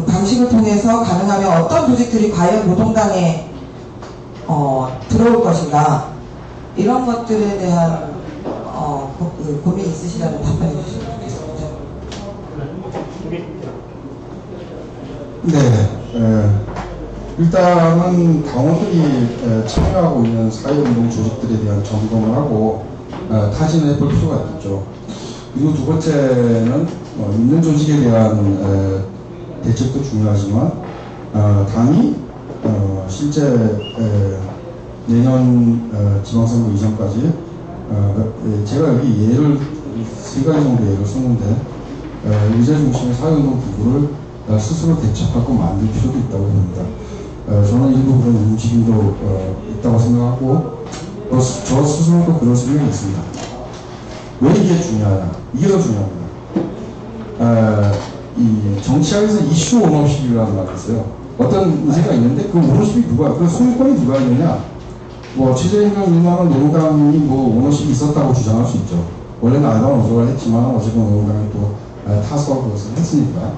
방식을 통해서 가능하면 어떤 조직들이 과연 노동당에 들어올 것인가, 이런 것들에 대한 고민이 있으시다면 답변해 주시면 좋겠습니다. 네. 일단은 당원들이 참여하고 있는 사회운동 조직들에 대한 점검을 하고 타진해 볼 필요가 있죠. 그리고 두 번째는 있는 조직에 대한 대책도 중요하지만 당이 실제 내년 지방선거 이전까지 제가 여기 세 가지 정도 예를 썼는데 의제 중심의 사회운동 기구를 스스로 대책하고 만들 필요도 있다고 봅니다. 저는 일부 그런 움직임도 있다고 생각하고 저 스스로도 그런 생각이 있습니다. 왜 이게 중요하냐? 이게 더 중요합니다. 이 정치학에서 이슈 오너십이라는 말이 있어요. 어떤 의제가 있는데 그 오너십이 누가, 그 소유권이 누가 있느냐? 뭐 최저임금 1만원 노동당이 뭐 오너십이 있었다고 주장할 수 있죠. 원래는 알바는 오조가 했지만 어쨌든 노동당이 또 타서 그것을 했으니까.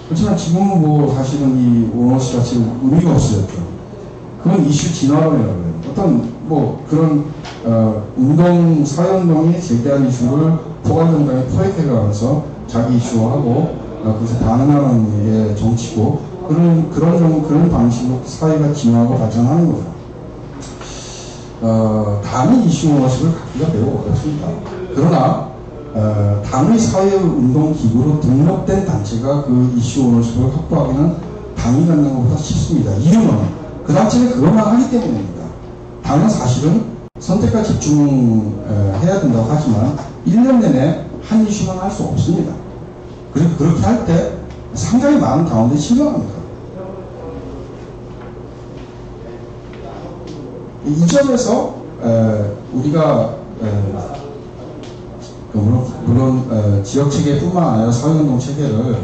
그렇지만 지금은 뭐 사실은 이 오너십 자체가 의미가 없어졌죠. 그건 이슈 진화론이라고 해요. 어떤 뭐 그런 운동, 사회운동이 제기한 이슈를 포괄정당에 포획해가면서 자기 이슈화하고 그래서 반응하는 게 정치고 그런 방식으로 사회가 진화하고 발전하는 거죠. 당의 이슈 오너십을 갖기가 매우 어렵습니다. 그러나 당의 사회운동 기구로 등록된 단체가 그 이슈 오너십을 확보하기는 당이 갖는 것보다 쉽습니다. 이유는 그 단체는 그것만 하기 때문입니다. 당은 사실은 선택과 집중해야 된다고 하지만 1년 내내 한 이슈만 할 수 없습니다. 그리고 그렇게 할 때 상당히 많은 당원들이 실망합니다. 이 점에서 우리가 물론 지역 체계뿐만 아니라 사회운동 체계를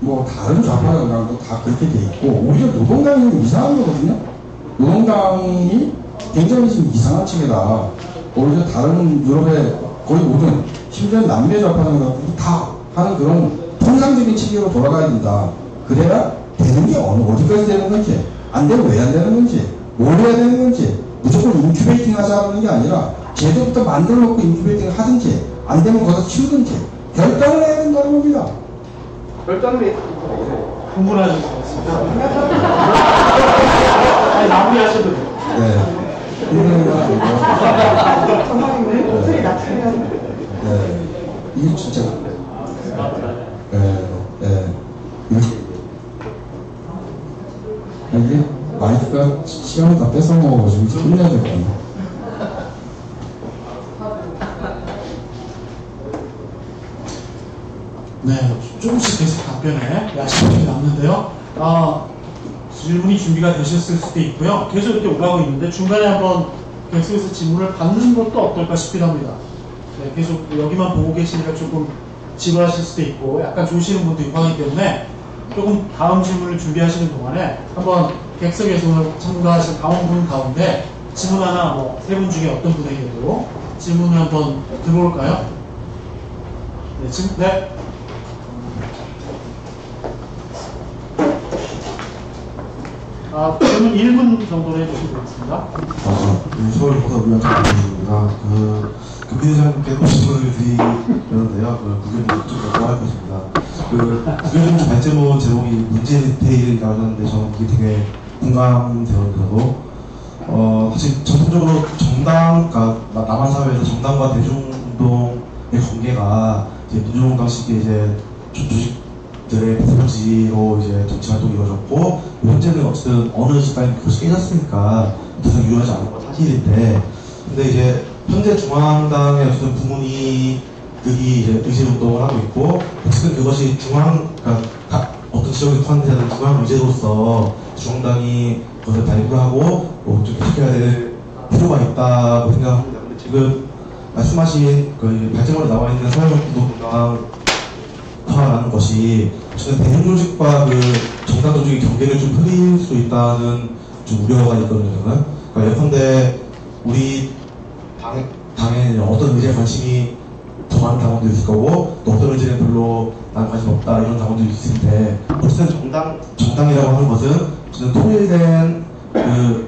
뭐 다른 좌파 정당도 다 그렇게 돼 있고 오히려 노동당이 좀 이상한 거거든요. 노동당이 굉장히 지금 이상한 체계다. 오히려 다른 유럽의 거의 모든 심지어 남미 좌파 정당도 다 하는 그런 통상적인 체계로 돌아가야 된다. 그래야 되는 게 어디까지 되는 건지, 안 되면 왜 안 되는 건지, 뭘 해야 되는 건지, 무조건 인큐베이팅 하자는 게 아니라 제도부터 만들어 놓고 인큐베이팅을 하든지 안 되면 거기서 치우든지 결단을 해야 된다는 겁니다. 결단을 흥분하실 것 같습니다. 아니, 마무리하셔도 돼요. 네. 흥분을 목소리 낮추면 네. 이게 진짜 이게 마이크가 시간을 다 뺏어 먹어가지고 이제 끝내야 될 것 같네. 네, 조금씩 계속 답변에 야심이 남는데요. 질문이 준비가 되셨을 수도 있고요. 계속 이렇게 올라오고 있는데 중간에 한번 계속해서 질문을 받는 것도 어떨까 싶기도 합니다. 네, 계속 여기만 보고 계시니까 조금 지루하실 수도 있고 약간 좋으시는 분도 있고 하기 때문에 조금 다음 질문을 준비하시는 동안에 한번 객석에서 오늘 참가하신 강원분 가운데 질문 하나 뭐 세 분 중에 어떤 분에게도 질문을 한번 들어볼까요? 네, 지금 네. 질문 1분 정도로 해주시면 되겠습니다. 서울보다위원장 김민입니다. 금민회장님께 질문을 드리려는데요. 국회의원 좀 여쭤볼 것입니다. 국회의원 발제문 제목이 문제 디테일이라는 데 저는 이게 되게 공감되는데도 사실 전통적으로 정당, 그러니까 남한 사회에서 정당과 대중운동의 관계가 이제 민주운동식의 이제 조직들의 배설지로 이제 정치 활동이 이루어졌고 현재는 어쨌든 어느 시간에 그것이 깨졌으니까 더 이상 유효하지 않은 건 사실인데, 근데 이제 현재 중앙당의 어쨌든 부문이들이 이제 의제운동을 하고 있고 어쨌든 그것이 그러니까 어떤 지역에 포함되는 중앙 의제로서 중앙당이 그것을 발굴을 하고 좀 개혁해야 될 필요가 있다고 생각합니다. 근데 지금 말씀하신 그 발제문에 나와 있는 사회운동당화라는 것이 저는 대형 조직과 그 정당 조직의 경계를 좀 흐릴 수 있다는 좀 우려가 있거든요. 저는. 그러니까 예컨대 우리 당에 어떤 의제에 관심이 더 많은 당원도 있을 거고 또 어떤 의제에 별로 난 관심 없다 이런 당원도 있을 텐데, 어쨌든 정당이라고 하는 것은 저는 통일된 그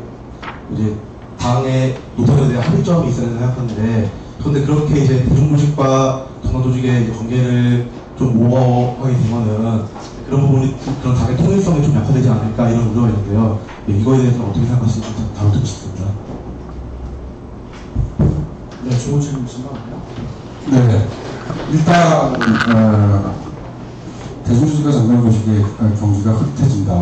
이제 당의 노선에 대한 합의점이 있어야 된다고 생각하는데, 그런데 그렇게 이제 대중 조직과 정당 조직의 관계를 좀 모호하게 되면은 그런 부분이 그런 당의 통일성이 좀 약화되지 않을까 이런 우려가 있는데요. 이거에 대해서는 어떻게 생각하시는지 다뤄보고 싶습니다. 네, 좋은 질문이신 것 같아요. 네. 일단 대중조직과 정당조직의 경기가 흐릿해진다.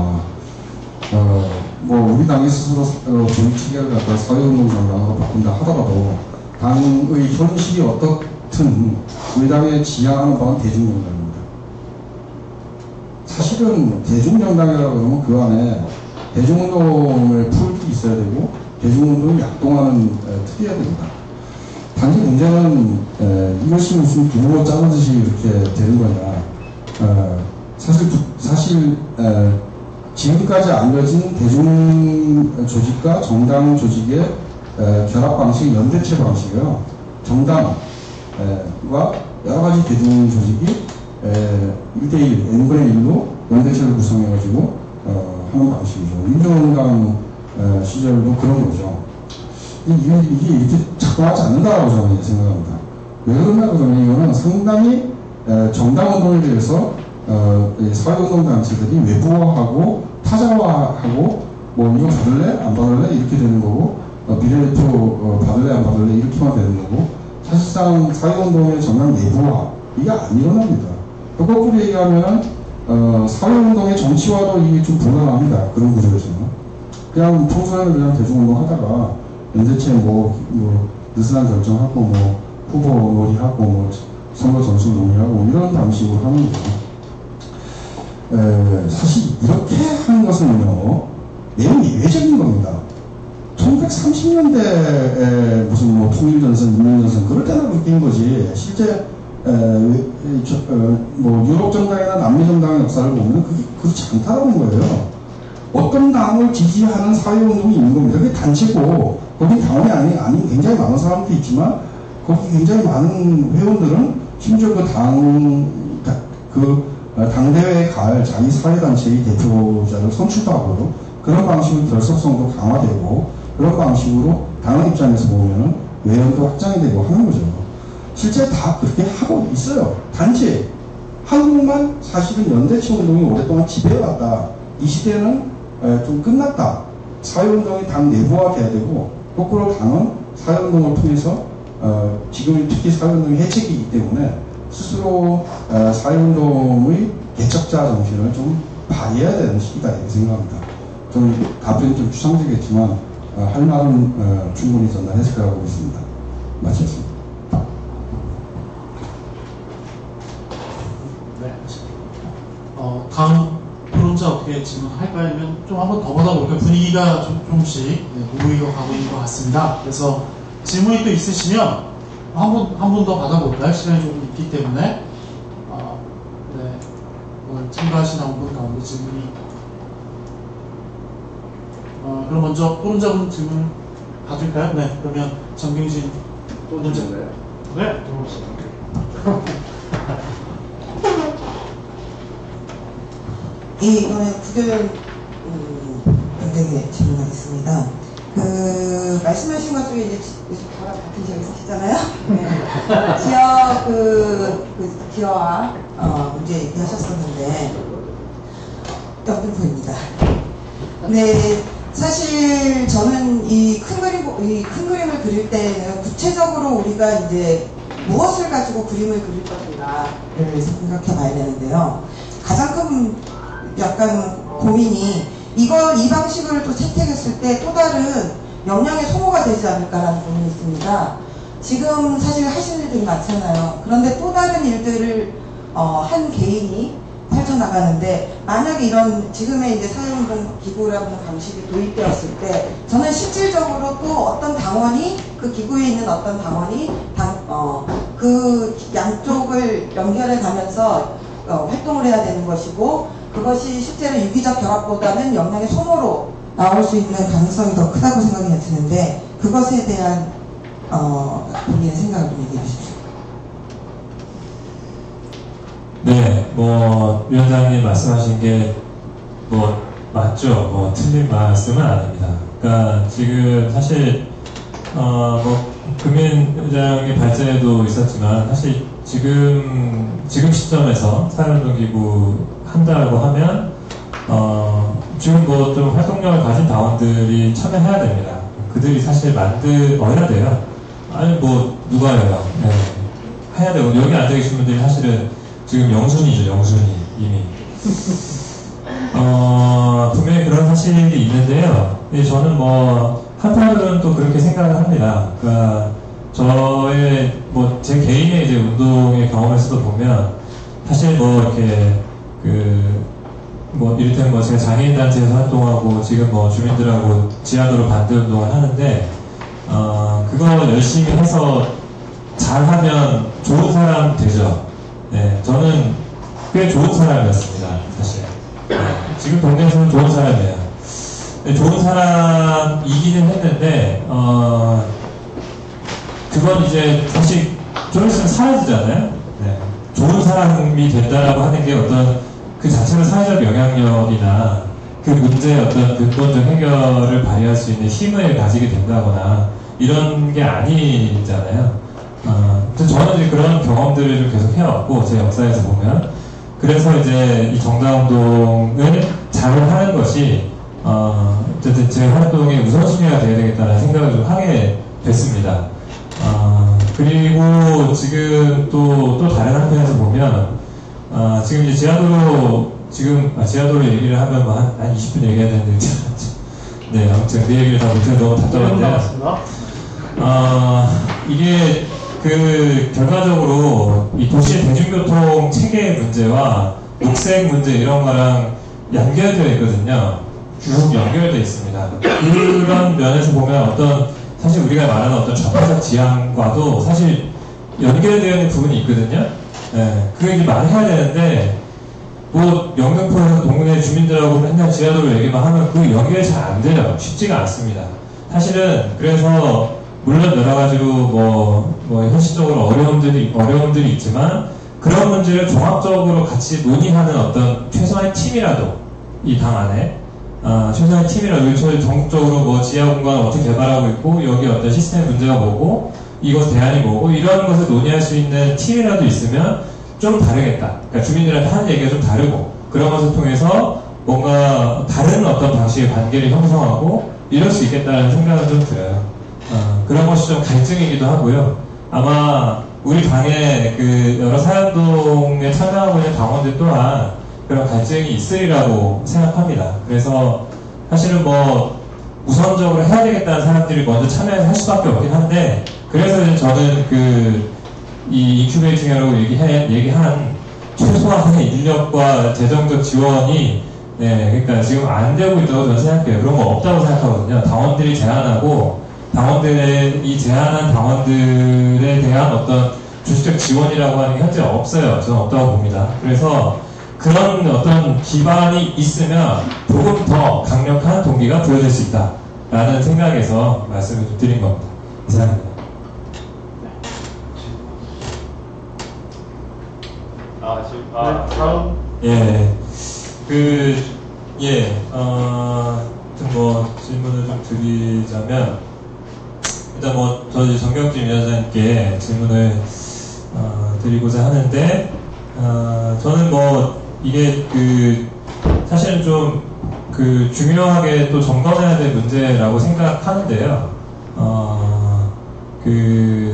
뭐 우리 당이 스스로 조직 체계를 갖다 사회운동 정당으로 바꾼다 하더라도 당의 현실이 어떻든 우리 당의 지향하는 바는 대중정당입니다. 사실은 대중정당이라고 그러면 그 안에 대중운동을 풀 게 있어야 되고 대중운동이 약동하는 틀이어야 됩니다. 단지 문제는 이것이 무슨 두고 짜듯이 이렇게 되는 거냐. 사실 지금까지 알려진 대중 조직과 정당 조직의 결합 방식이 연대체 방식이에요. 정당과 여러 가지 대중 조직이 1대1, n분의 1로 연대체를 구성해가지고 하는 방식이죠. 민주노동당 시절도 그런 거죠. 이게 이렇게 작동하지 않는다고 저는 생각합니다. 왜 그러냐 그러면 이거는 상당히 정당운동에 대해서 사회운동 단체들이 외부화하고 타자화하고 뭐 이거 받을래? 안 받을래? 이렇게 되는 거고 미래대표 받을래? 안 받을래? 이렇게만 되는 거고 사실상 사회운동의 정말 내부화 이게 안 일어납니다. 또 거꾸로 얘기하면 사회운동의 정치화도 이게 좀 불가능합니다. 그런 구조에서는 그냥 평소에는 그냥 대중운동 하다가 연대체 느슨한 결정하고 후보 논의하고 선거 점수 논의하고 이런 방식으로 하는 거죠. 사실 이렇게 하는 것은요 매우 예외적인 겁니다. 1930년대에 무슨 통일전선, 인민전선 그럴 때나 그렇게 한 거지 실제 유럽 정당이나 남미 정당의 역사를 보면 그게 그렇지 않다는 거예요. 어떤 당을 지지하는 사회운동이 있는 겁니다. 그게 단체고 거기 당원이 아닌 굉장히 많은 사람도 있지만 거기 굉장히 많은 회원들은 심지어 당대회에 갈 자기 사회단체의 대표자를 선출도 하고 그런 방식으로 결속성도 강화되고 그런 방식으로 당원 입장에서 보면 외연도 확장이 되고 하는 거죠. 실제 다 그렇게 하고 있어요. 단지 한국만 사실은 연대체 운동이 오랫동안 지배해왔다. 이 시대는 좀 끝났다. 사회운동이 당 내부화돼야 되고 거꾸로 당은 사회운동을 통해서 지금 특히 사회운동의 해책이기 때문에 스스로 사회운동의 개척자 정신을 좀 발휘해야 되는 시기다 이렇게 생각합니다. 저는 답변이 좀 추상적이겠지만 할 말은 충분히 전달했을 거라고 믿습니다. 마치겠습니다. 네. 다음 토론자 어떻게 질문할까요? 아니면 좀 한번 더 받아볼까요? 분위기가 조금씩 무르익어 가고 있는 것 같습니다. 그래서 질문이 또 있으시면 한 분 더 받아볼까요? 시간이 조금 있기 때문에. 네. 오늘 참가하신 한 분 가운데 질문이. 그럼 먼저 토론자분 질문 받을까요? 네. 그러면 정경진 토론자. 네. 들어오시죠. 이번에 구별 분들에게 질문하겠습니다. 말씀하신 것 중에 이제 저랑 같은 지역에 사시잖아요. 네. 지역 기여와 문제 얘기하셨었는데 영등포입니다. 네, 사실 저는 이 큰 그림을 그릴 때는 구체적으로 우리가 이제 무엇을 가지고 그림을 그릴 것인가를 생각해 봐야 되는데요. 가장 큰 약간 고민이 이 방식을 또 채택했을 때 또 다른 역량의 소모가 되지 않을까라는 고민이 있습니다. 지금 사실 하시는 일들이 많잖아요. 그런데 또 다른 일들을 한 개인이 펼쳐나가는데 만약에 이런 지금의 이제 사회운동 기구라는 방식이 도입되었을 때 저는 실질적으로 또 어떤 당원이 그 기구에 있는 어떤 당원이 그 양쪽을 연결해 가면서 활동을 해야 되는 것이고 그것이 실제로 유기적 결합보다는 역량의 소모로 나올 수 있는 가능성이 더 크다고 생각이 드는데 그것에 대한 본인의 생각을 좀 얘기해 주십시오. 네, 위원장님 말씀하신 게 맞죠. 틀린 말씀은 아닙니다. 그러니까 지금 사실 금인장의 발제도 있었지만 사실 지금 시점에서 사회운동기구 한다고 하면 지금 좀 활동력을 가진 당원들이 참여해야 됩니다. 그들이 사실 만들어야 돼요. 아니 누가 해요? 네. 해야 되고 여기 앉아 계신 분들이 사실은 지금 영순이죠. 영순이 이미 분명히 그런 사실이 있는데요. 저는 한편으로는 또 그렇게 생각을 합니다. 그러니까 저의 제 개인의 이제 운동의 경험에서도 보면 사실 이렇게 뭐 이를테면 뭐 제가 장애인단체에서 활동하고 지금 뭐 주민들하고 지하도로 반대 운동을 하는데 그거 열심히 해서 잘하면 좋은 사람 되죠. 네, 저는 꽤 좋은 사람이었습니다, 사실. 네, 지금 동네에서는 좋은 사람이에요. 네, 좋은 사람이기는 했는데 그건 이제 사실 좀 있으면 사라지잖아요. 네, 좋은 사람이 된다라고 하는 게 어떤 그 자체로 사회적 영향력이나 그 문제의 어떤 근본적 해결을 발휘할 수 있는 힘을 가지게 된다거나 이런 게 아니잖아요. 저는 이제 그런 경험들을 좀 계속 해왔고, 제 역사에서 보면. 그래서 이제 이 정당운동을 잘 하는 것이, 어쨌든 제 활동의 우선순위가 되어야 되겠다는 생각을 좀 하게 됐습니다. 그리고 지금 또 다른 한편에서 보면, 지금 이제 지하도로 얘기를 하면 뭐 한 20분 얘기해야 되는데, 네, 아무튼 그 얘기를 다 못해서 너무 답답한데, 이게 결과적으로 이 도시의 대중교통 체계의 문제와 녹색 문제 이런 거랑 연결되어 있거든요. 쭉 연결되어 있습니다. 그런 면에서 보면 사실 우리가 말하는 어떤 좌파적 지향과도 사실 연결되어 있는 부분이 있거든요. 네, 그 얘기 많이 해야 되는데, 뭐, 영등포에서 동네 주민들하고 맨날 지하도로 얘기만 하면 그 연결이 잘 안 돼요. 쉽지가 않습니다. 사실은, 그래서, 물론 여러 가지로 뭐 현실적으로 어려움들이 있지만, 그런 문제를 종합적으로 같이 논의하는 어떤 최소한의 팀이라도, 이 당 안에, 최소한의 팀이라도, 저희 전국적으로 뭐 지하 공간을 어떻게 개발하고 있고, 여기 어떤 시스템 문제가 뭐고, 이것 대안이 뭐고, 이런 것을 논의할 수 있는 팀이라도 있으면 좀 다르겠다. 그러니까 주민들한테 하는 얘기가 좀 다르고, 그런 것을 통해서 뭔가 다른 어떤 방식의 관계를 형성하고, 이럴 수 있겠다는 생각은 좀 들어요. 그런 것이 좀 갈증이기도 하고요. 아마 우리 당의 여러 사회운동에 참여하고 있는 당원들 또한 그런 갈증이 있으리라고 생각합니다. 그래서 사실은 뭐 우선적으로 해야 되겠다는 사람들이 먼저 참여해서 할 수밖에 없긴 한데, 그래서 이제 저는 이 인큐베이팅이라고 얘기한 최소한의 인력과 재정적 지원이, 네, 그러니까 지금 안 되고 있다고 저는 생각해요. 그런 거 없다고 생각하거든요. 당원들이 제안하고, 이 제안한 당원들에 대한 어떤 주식적 지원이라고 하는 게 현재 없어요. 저는 없다고 봅니다. 그래서 그런 어떤 기반이 있으면 조금 더 강력한 동기가 부여될 수 있다라는 생각에서 말씀을 좀 드린 겁니다. 이상입니다. 다음. 질문을 좀 드리자면, 일단 저희 정경진 위원장님께 질문을 드리고자 하는데, 저는 이게 사실은 좀 중요하게 또 점검해야 될 문제라고 생각하는데요.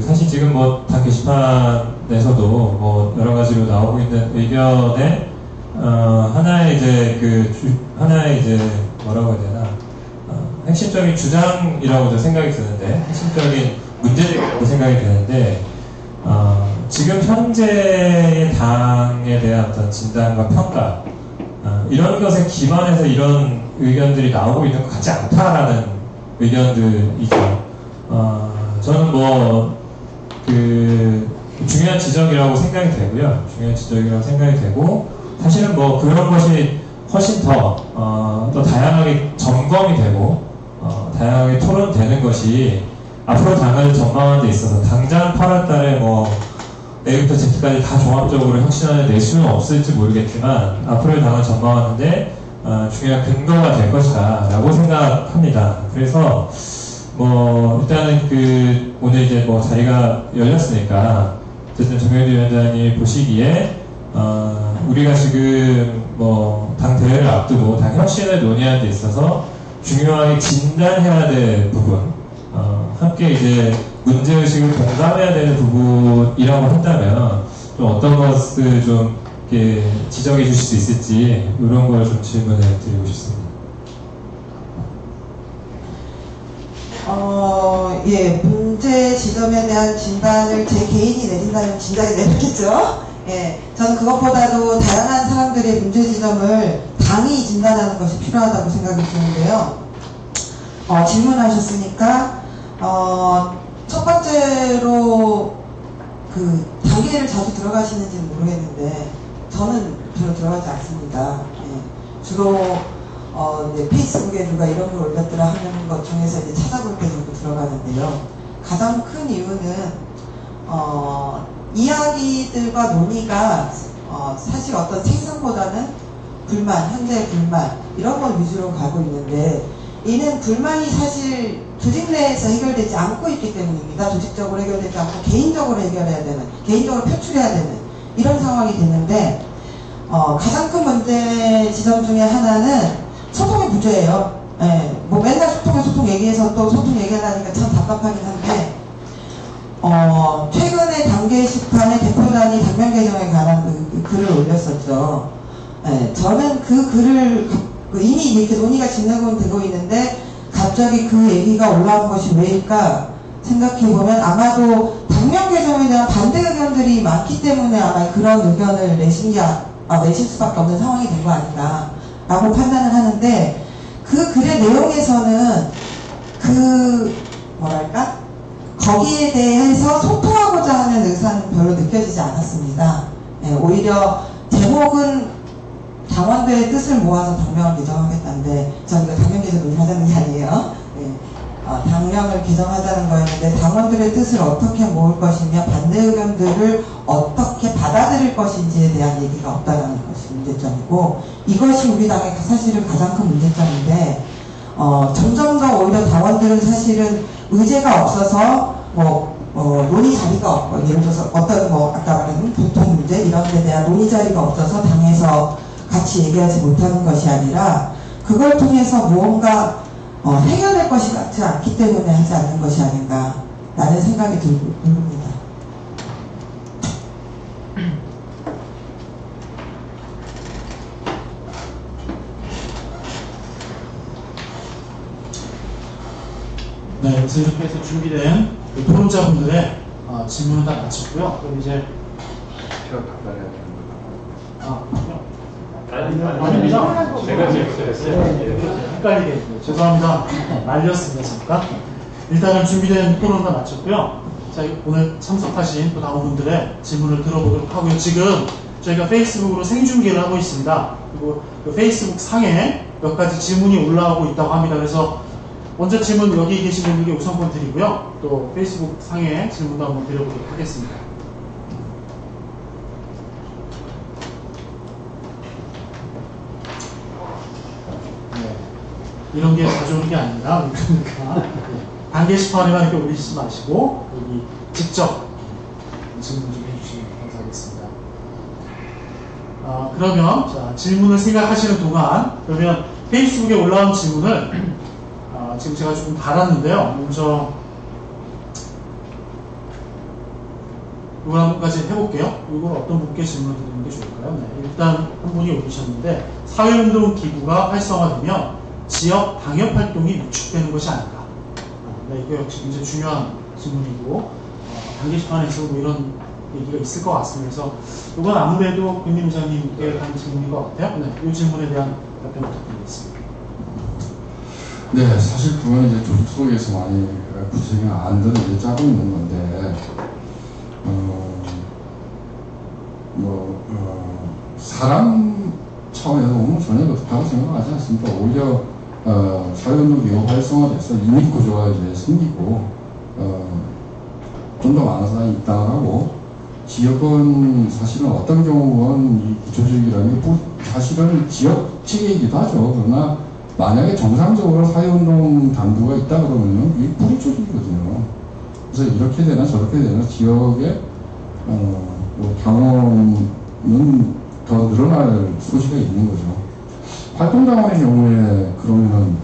사실 지금 다 게시판에서도 여러 가지로 나오고 있는 의견에 하나의 뭐라고 해야 되나, 핵심적인 주장이라고 저 생각이 드는데, 핵심적인 문제제기라고 생각이 드는데, 지금 현재의 당에 대한 어떤 진단과 평가, 이런 것에 기반해서 이런 의견들이 나오고 있는 것 같지 않다라는 의견들이죠. 저는 중요한 지적이라고 생각이 되고요. 중요한 지적이라고 생각이 되고, 사실은 그런 것이 훨씬 더 다양하게 점검이 되고, 다양하게 토론되는 것이 앞으로 당을 전망하는 데 있어서 당장 8월 달에 A부터 Z까지 다 종합적으로 혁신안을 낼 수는 없을지 모르겠지만, 앞으로의 당을 전망하는데 중요한 근거가 될 것이다 라고 생각합니다. 그래서 일단은 오늘 이제 자리가 열렸으니까, 어쨌든 정경진 위원장이 보시기에 우리가 지금 당 대회를 앞두고 당 혁신을 논의하는 데 있어서 중요하게 진단해야 될 부분, 함께 이제 문제의식을 공감해야 되는 부분이라고 한다면 좀 어떤 것을 좀 이렇게 지적해 주실 수 있을지, 이런 걸 좀 질문을 드리고 싶습니다. 문제 지점에 대한 진단을 제 개인이 내린다면 진작에 내렸겠죠. 저는 그것보다도 다양한 사람들의 문제 지점을 다 강의 진단하는 것이 필요하다고 생각이 드는데요. 질문하셨으니까 첫 번째로 그 단계를 자주 들어가시는지는 모르겠는데 저는 별로 들어가지 않습니다. 예. 주로 이제 페이스북에 누가 이런 걸 올렸더라 하는 것 중에서 이제 찾아볼 때 정도 들어가는데요. 가장 큰 이유는 이야기들과 논의가 사실 어떤 생산보다는 불만, 현재의 불만 이런 걸 위주로 가고 있는데 이는 불만이 사실 조직 내에서 해결되지 않고 있기 때문입니다. 조직적으로 해결되지 않고 개인적으로 해결해야 되는, 개인적으로 표출해야 되는 이런 상황이 됐는데 가장 큰 문제 지점 중에 하나는 소통의 부재예요. 예, 뭐 맨날 소통 얘기해서 또 소통 얘기하려니까 참 답답하긴 한데 최근에 당계 게시판에 대표단이 당면 개정에 관한 그 글을 올렸었죠. 예, 저는 그 글을 이미 이렇게 논의가 진행은 되고 있는데 갑자기 그 얘기가 올라온 것이 왜일까 생각해보면 아마도 당면 개정에 대한 반대 의견들이 많기 때문에 아마 그런 의견을 내실 수밖에 없는 상황이 된 거 아닌가 라고 판단을 하는데 그 글의 내용에서는 거기에 대해서 소통하고자 하는 의사는 별로 느껴지지 않았습니다. 예, 오히려 제목은 당원들의 뜻을 모아서 당명을 개정하겠다는데 전 이거 당명 개정 논의하자는 게 아니에요. 예, 당명을 개정하자는 거였는데 당원들의 뜻을 어떻게 모을 것이며 반대 의견들을 어떻게 받아들일 것인지에 대한 얘기가 없다는 것이 문제점이고 이것이 우리 당의 사실은 가장 큰 문제점인데 점점 더 오히려 당원들은 사실은 의제가 없어서 논의 자리가 없고 예를 들어서 어떤 아까 말한 보통 문제 이런 데 대한 논의 자리가 없어서 당에서 같이 얘기하지 못하는 것이 아니라 그걸 통해서 무언가 해결될 것이 같지 않기 때문에 하지 않는 것이 아닌가 라는 생각이 듭니다. 네, 그래서 이렇게 해서 준비된 토론자분들의 질문은 다 마쳤고요. 그럼 이제 제가 답변해야 되는 아닙니다. 제가 질문했어요. 헷갈리게 죄송합니다. 말렸습니다. 잠깐. 일단은 준비된 토론은 다 마쳤고요. 자, 오늘 참석하신 또 당원분들의 질문을 들어보도록 하고요. 지금 저희가 페이스북으로 생중계를 하고 있습니다. 그리고 그 페이스북 상에 몇 가지 질문이 올라오고 있다고 합니다. 그래서 먼저 질문 여기 계신 분들께 우선권 드리고요. 또 페이스북 상에 질문도 한번 드려보도록 하겠습니다. 네. 이런 게 자주 오는 게 아닙니다. 그러니까 단 게시판에만 이렇게 올리시지 마시고 여기 직접 질문 좀 해주시면 감사하겠습니다. 그러면 자, 질문을 생각하시는 동안 그러면 페이스북에 올라온 질문을 지금 제가 조금 달았는데요. 먼저 이걸 한 번까지 해볼게요. 이걸 어떤 분께 질문을 드리는 게 좋을까요? 네, 일단 한 분이 올리셨는데 사회운동 기구가 활성화되면 지역 방역 활동이 위축되는 것이 아닌가. 네, 이거 역시 굉장히 중요한 질문이고 단계시판에서 뭐 이런 얘기가 있을 것 같습니다. 그래서 이건 아무래도 김민 의장님께 한 질문인 것 같아요. 네, 이 질문에 대한 답변 부탁드리겠습니다. 네, 사실 그건 이제 조직 속에서 많이 구성이 안 되는 짜고 있는 건데, 사람 차원에서 보면 전혀 그렇다고 생각하지 않습니다. 오히려, 사회운동 기구 활성화돼서 이민구조가 이제 생기고, 좀 더 많은 사람이 입당을 하고, 지역은 사실은 어떤 경우는 이 구조적이라는 게 사실은 지역 체계이기도 하죠. 그러나 만약에 정상적으로 사회운동 당부가 있다 그러면은 이게 뿌리 쪽이거든요. 그래서 이렇게 되나 저렇게 되나 지역의 당원은 더 늘어날 소지가 있는 거죠. 활동당원의 경우에 그러면은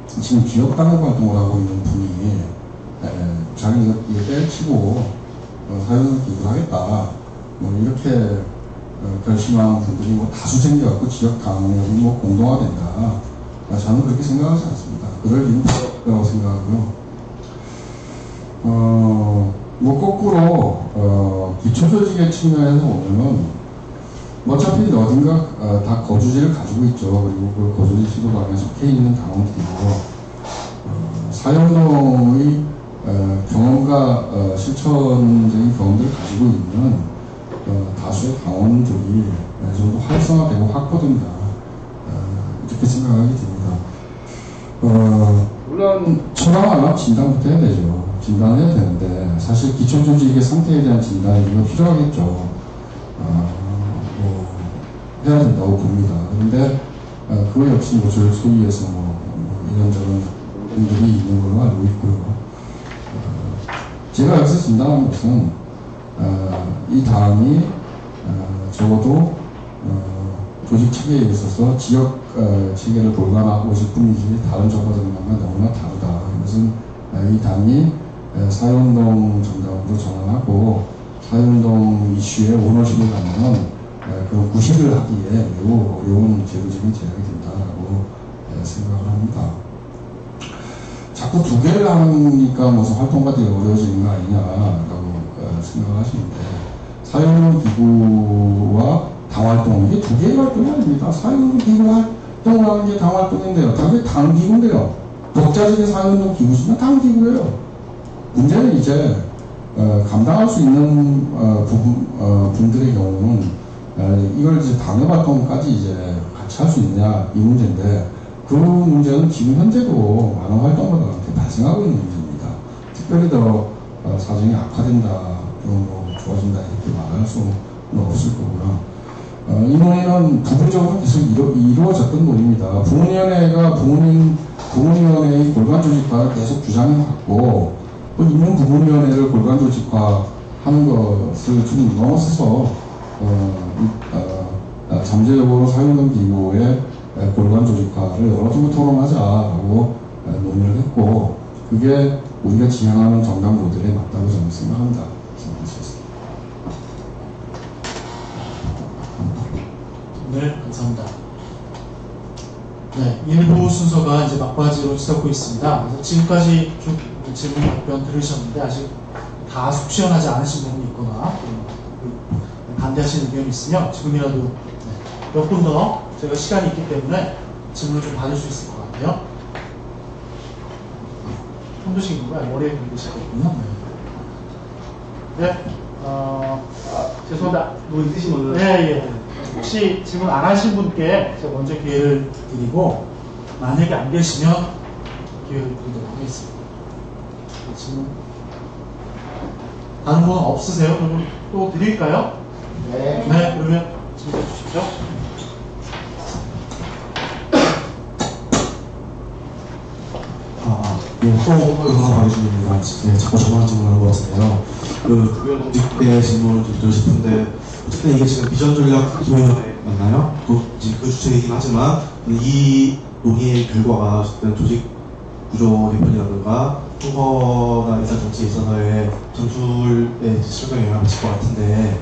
지금 지역 당원 활동을 하고 있는 분이 자기가 이거 때려치고 사회운동 기부를 하겠다 이렇게 결심한 분들이 다수 생겨갖고 지역 당원이 공동화된다. 저는 그렇게 생각하지 않습니다. 그럴 이유는 없다고 생각하고요. 거꾸로, 기초조직의 측면에서 보면은, 어차피 어딘가 다 거주지를 가지고 있죠. 그리고 그 거주지 지도방에 속해 있는 당원들이고 사회운동의 경험과 실천적인 경험들을 가지고 있는 다수의 당원들이 좀 더 활성화되고 확보된다. 이렇게 생각하게 됩니다. 물론 처방하려면 진단부터 해야 되죠. 진단을 해야 되는데 사실 기초조직의 상태에 대한 진단이 이거 필요하겠죠. 해야 된다고 봅니다. 그런데 그거 역시 뭐 저희 소위에서 이런저런 분들이 있는 걸로 알고 있고요. 제가 여기서 진단한 것은 이 당이 적어도 조직 체계에 있어서 지역 체계를 골관하고 있을 뿐이지 다른 정파들과는 너무나 다르다. 이것은 이 당이 사회운동 정당으로 전환하고 사회운동 이슈에 오너십을 갖는 그런 구실을 하기에 매우 어려운 제도적인 제약이 된다고 생각을 합니다. 자꾸 두 개를 하니까 무슨 활동가들이 어려워지는 거 아니냐라고 생각을 하시는데 사회운동 기구와 당활동 이게 두 개의 활동이 아닙니다. 사회운동 기구 활동을 하는 게 당활동인데요. 당연히 당기구인데요. 독자적인 사회운동 기구지만 당기구예요. 문제는 이제 감당할 수 있는 분들의 경우는 이걸 이제 당협활동까지 이제 같이 할 수 있냐 이 문제인데 그 문제는 지금 현재도 많은 활동가들한테 발생하고 있는 문제입니다. 특별히 더 사정이 악화된다, 뭐 좋아진다 이렇게 말할 수는 없을 거고요. 이 논의는 부분적으로 계속 이루어졌던 논의입니다. 부문위원회가 부문위원회의 골간조직화를 계속 주장해왔고 또 있는 부문위원회를 골간조직화하는 것을 좀 넘어서서 잠재적으로 사회운동 기구의 골반 조직화를 여러 번 토론하자라고 논의를 했고 그게 우리가 지향하는 정당 모델에 맞다고 저는 생각합니다. 네, 감사합니다. 네, 1부 순서가 이제 막바지로 치닫고 있습니다. 그래서 지금까지 쭉 질문 답변 들으셨는데 아직 다 속 시원하지 않으신 부분이 있거나 반대하시는 의견이 있으면 지금이라도 몇 분 더 저희가 시간이 있기 때문에 질문을 좀 받을 수 있을 것 같아요. 손드신 건가요? 머리에 들으시거든요. 네. 죄송합니다. 뭐 있으신 네, 예. 혹시 질문 안 하신 분께 제가 먼저 기회를 드리고 만약에 안 계시면 기회를 드리도록 하겠습니다. 질문 다른 분은 없으세요? 그러면 또 드릴까요? 네. 네, 그러면 질문해 주십시오. 응원 가르쳐줍니다. 네, 자꾸 저만 질문하는 것 같은데요. 국외동직대 질문을 좀 드리고 싶은데, 어쨌든 이게 지금 비전 전략 기획위원회 맞나요? 그 주체이긴 하지만, 이 논의의 결과가 어쨌든 조직 구조 개편이라든가, 선거나 인사 정치에 있어서의 전술에 실효적인 영향을 미칠 것 같은데,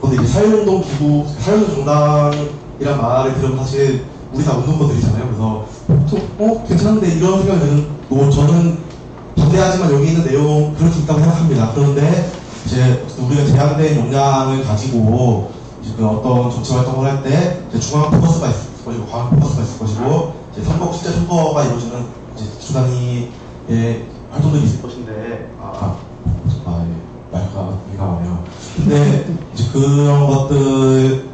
근데 이제 사회운동 기구, 사회운동 정당이란 말을 들으면 사실 우리 다 운동권들이잖아요. 그래서 괜찮은데 이런 생각이 드는 뭐 저는 반대하지만 여기 있는 내용 그럴 수 있다고 생각합니다. 그런데 이제 우리가 제한된 역량을 가지고 이제 그 어떤 정치 활동을 할 때 중앙 포커스가 있을 것이고 과학 포커스가 있을 것이고 이제 실제 선거가 이루어지는 이제 기초단위의 활동들이 있을 것인데 말과 이해가 오네요. 근데 이제 그런 것들을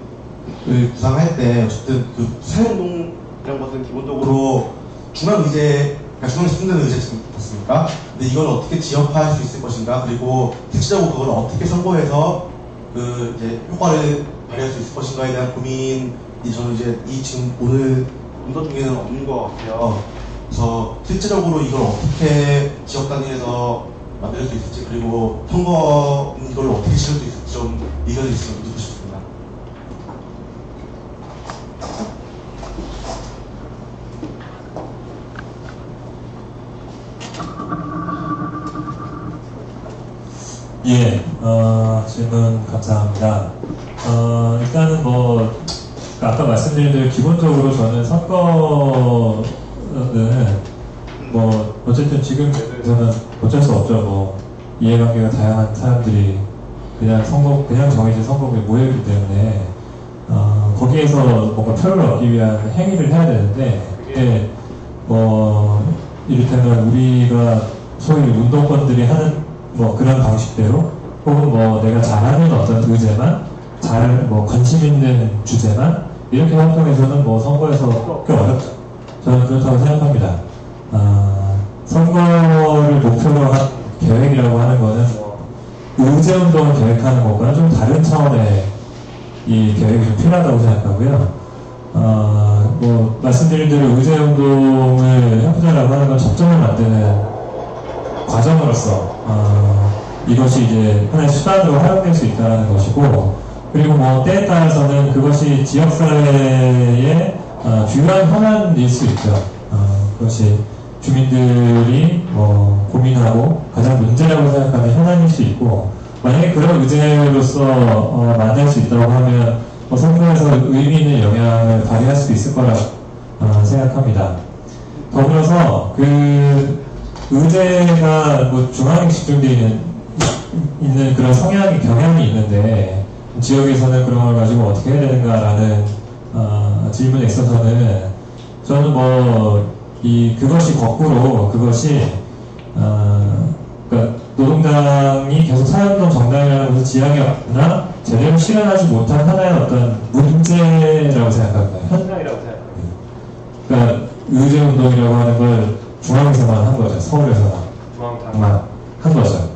구상할 때 어쨌든 그 사회운동이라는 것은 기본적으로 중앙의제, 그러니까 중앙에서 fund는 의제 같습니까? 근데 이걸 어떻게 지역화할 수 있을 것인가? 그리고 대체적으로 그걸 어떻게 선거에서 그 이제 효과를 발휘할 수 있을 것인가에 대한 고민이 저는 이제 이 지금 오늘 문서 중에는 없는 것 같아요. 그래서 실질적으로 이걸 어떻게 지역 단위에서 만들 수 있을지 그리고 선거 이걸 어떻게 실을 수 있을지 좀 의견을 있으면 듣고 싶습니다. 예, 질문 감사합니다. 일단은 뭐 아까 말씀드린 대로 기본적으로 저는 선거는 어쨌든 지금에서는 어쩔 수 없죠. 이해관계가 다양한 사람들이 그냥 정해진 선거구에 모여있기 때문에 거기에서 뭔가 표를 얻기 위한 행위를 해야 되는데 그게 이를테면 우리가 소위 운동권들이 하는 뭐 그런 방식대로 혹은 뭐 내가 잘하는 어떤 의제만 관심 있는 주제만 이렇게 활동해서는 뭐 선거에서 꽤 어렵죠. 저는 그렇다고 생각합니다. 선거를 목표로 한 계획이라고 하는 거는 의제운동을 계획하는 것과는 좀 다른 차원의 이 계획이 좀 필요하다고 생각하고요. 말씀드린 대로 의제운동을 해보자라고 하는 건 접점을 만드는 과정으로서 이것이 이제 하나의 수단으로 활용될 수 있다는 것이고, 그리고 뭐 때에 따라서는 그것이 지역사회의 중요한 현안일 수 있죠. 그것이 주민들이 고민하고 가장 문제라고 생각하는 현안일 수 있고, 만약에 그런 의제로서 만날 수 있다고 하면 선거에서 의미 있는 영향을 발휘할 수 있을 거라 생각합니다. 더불어서 그 의제가 중앙에 집중되어 있는 그런 경향이 있는데 지역에서는 그런 걸 가지고 어떻게 해야 되는가라는 질문에 있어서는 저는 그것이 거꾸로 그러니까 노동당이 계속 사회운동 정당이라는 것을 지향해 왔으나 제대로 실현하지 못한 하나의 어떤 문제라고 생각합니다. 현상이라고 생각합니다. 그러니까 의제운동이라고 하는 걸 중앙에서만 한 거죠. 서울에서만. 중앙당만 한 거죠.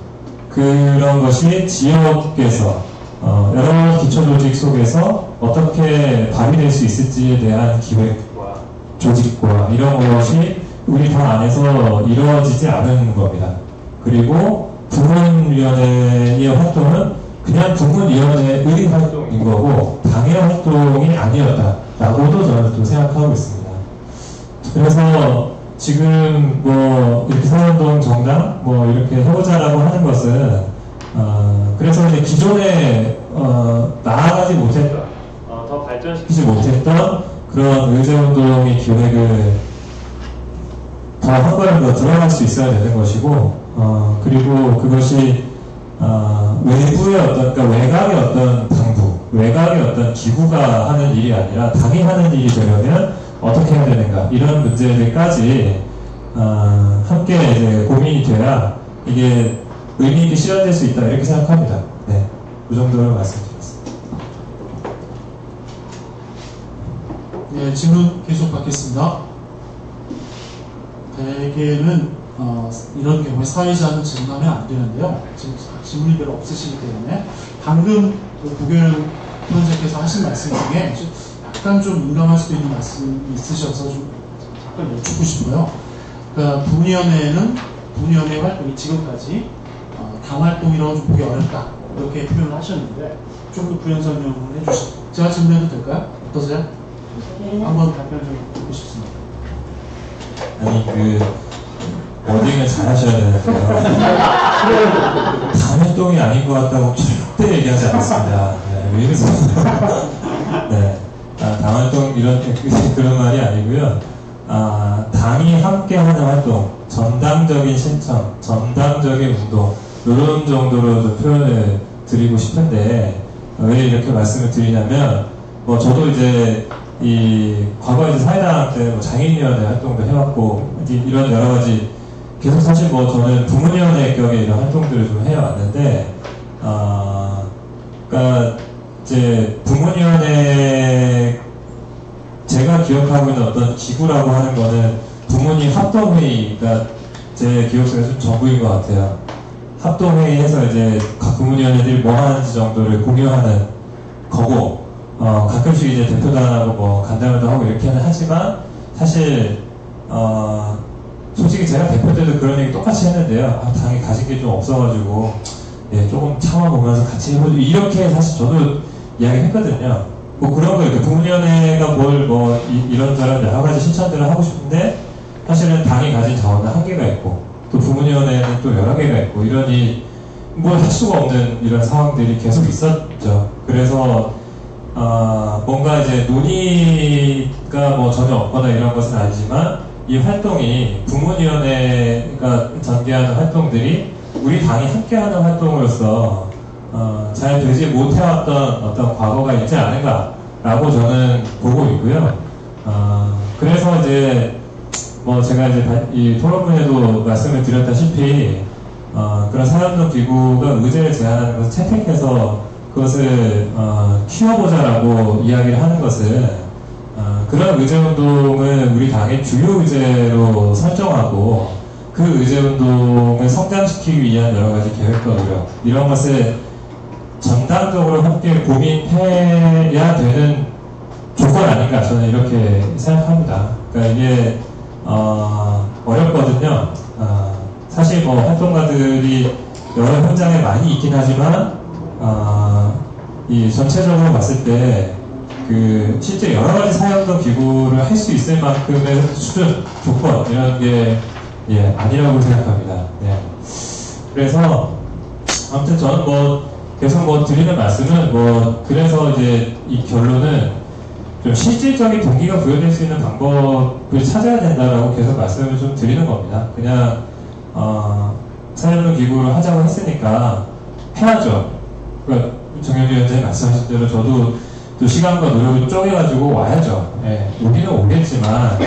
그런 것이 지역에서 여러 기초조직 속에서 어떻게 발휘될 수 있을지에 대한 기획과 조직과 이런 것이 우리 당 안에서 이루어지지 않은 겁니다. 그리고 부문위원회의 활동은 그냥 부문위원회의 활동인 거고 당의 활동이 아니었다라고도 저는 또 생각하고 있습니다. 그래서 지금 이렇게 사회운동 정당 이렇게 해보자라고 하는 것은 그래서 이제 기존에 나아가지 못했던 더 발전시키지 못했던 그런 의제운동의 기획을 더 한 걸음 더 들어갈 수 있어야 되는 것이고, 그리고 그것이 그러니까 외곽의 어떤 당부, 외곽의 어떤 기구가 하는 일이 아니라 당이 하는 일이 되려면 어떻게 해야 되는가, 이런 문제들까지 함께 이제 고민이 돼야 이게 의미 있게 실현될 수 있다, 이렇게 생각합니다. 네, 그 정도로 말씀드리겠습니다. 네, 질문 계속 받겠습니다. 대개는 이런 경우에 사회자는 질문하면 안 되는데요. 지금 질문이 별로 없으시기 때문에 방금 부교육 프로젝트에서 하신 말씀 중에 약간 좀 민감할 수도 있는 말씀이 있으셔서 좀 잠깐 여쭙고 싶어요. 그러니까 부위원회 활동이 지금까지 당 활동이라고 좀 보기 어렵다, 이렇게 표현을 하셨는데 좀 더 부연 설명을 해주시죠. 제가 질문해도 될까요? 어떠세요? 한번 답변 좀 듣고 싶습니다. 아니 워딩을 잘 하셔야 되는데요. 당 활동이 아닌 것 같다고 절대 얘기하지 않습니다. 네, 왜 이러세요? 네, 당 활동 그런 말이 아니고요. 당이 함께하는 활동, 전당적인 신청, 전당적인 운동, 이런 정도로 좀 표현을 드리고 싶은데, 왜 이렇게 말씀을 드리냐면, 저도 이제 과거에 이제 사회당 때 장애인위원회 활동도 해왔고, 이런 여러 가지, 계속 사실 저는 부문위원회 격의 이런 활동들을 좀 해왔는데, 그러니까 이제 부문위원회, 제가 기억하고 있는 어떤 기구라고 하는 거는 부문위 합동회의가 제 기억 속에서 좀 전부인 것 같아요. 합동회의에서 이제 각 부문위원회들이 뭐 하는지 정도를 공유하는 거고, 가끔씩 이제 대표단하고 간담회도 하고 이렇게는 하지만, 사실, 솔직히 제가 대표 때도 그런 얘기 똑같이 했는데요. 당이 가진 게 좀 없어가지고, 예, 조금 참아보면서 같이 해보죠. 이렇게 사실 저도 이야기 했거든요. 그런 거, 이렇게 부문위원회가 이런저런 여러 가지 실천들을 하고 싶은데, 사실은 당이 가진 자원은 한계가 있고, 또 부문위원회는 또 여러 개가 있고, 이러니, 할 수가 없는 이런 상황들이 계속 있었죠. 그래서, 뭔가 이제 논의가 전혀 없거나 이런 것은 아니지만, 이 활동이 부문위원회가 전개하는 활동들이 우리 당이 함께하는 활동으로서 잘 되지 못해왔던 어떤 과거가 있지 않은가라고 저는 보고 있고요. 그래서 이제 뭐 제가 이제 이 토론문에도 말씀을 드렸다시피 그런 사연동 기구가 의제를 제안하는 것을 채택해서 그것을 키워보자라고 이야기를 하는 것은 그런 의제운동을 우리 당의 주요 의제로 설정하고 그 의제운동을 성장시키기 위한 여러 가지 계획과 노력 이런 것을 전당적으로 함께 고민해야 되는 조건 아닌가 저는 이렇게 생각합니다. 그러니까 이게 어렵거든요. 사실 뭐 활동가들이 여러 현장에 많이 있긴 하지만 이 전체적으로 봤을 때 그 실제 여러 가지 사연도 기구를 할 수 있을 만큼의 수준, 조건 이런 게 아니라고 생각합니다. 네. 그래서 아무튼 저는 뭐 계속 뭐 드리는 말씀은 뭐 그래서 이제 이 결론은 좀 실질적인 동기가 부여될 수 있는 방법을 찾아야 된다라고 계속 말씀을 좀 드리는 겁니다. 그냥 사연도 기구를 하자고 했으니까 해야죠. 그러니까 정현주 위원장이 말씀하신 대로 저도 또 시간과 노력을 쪼개가지고 와야죠. 예, 오기는 오겠지만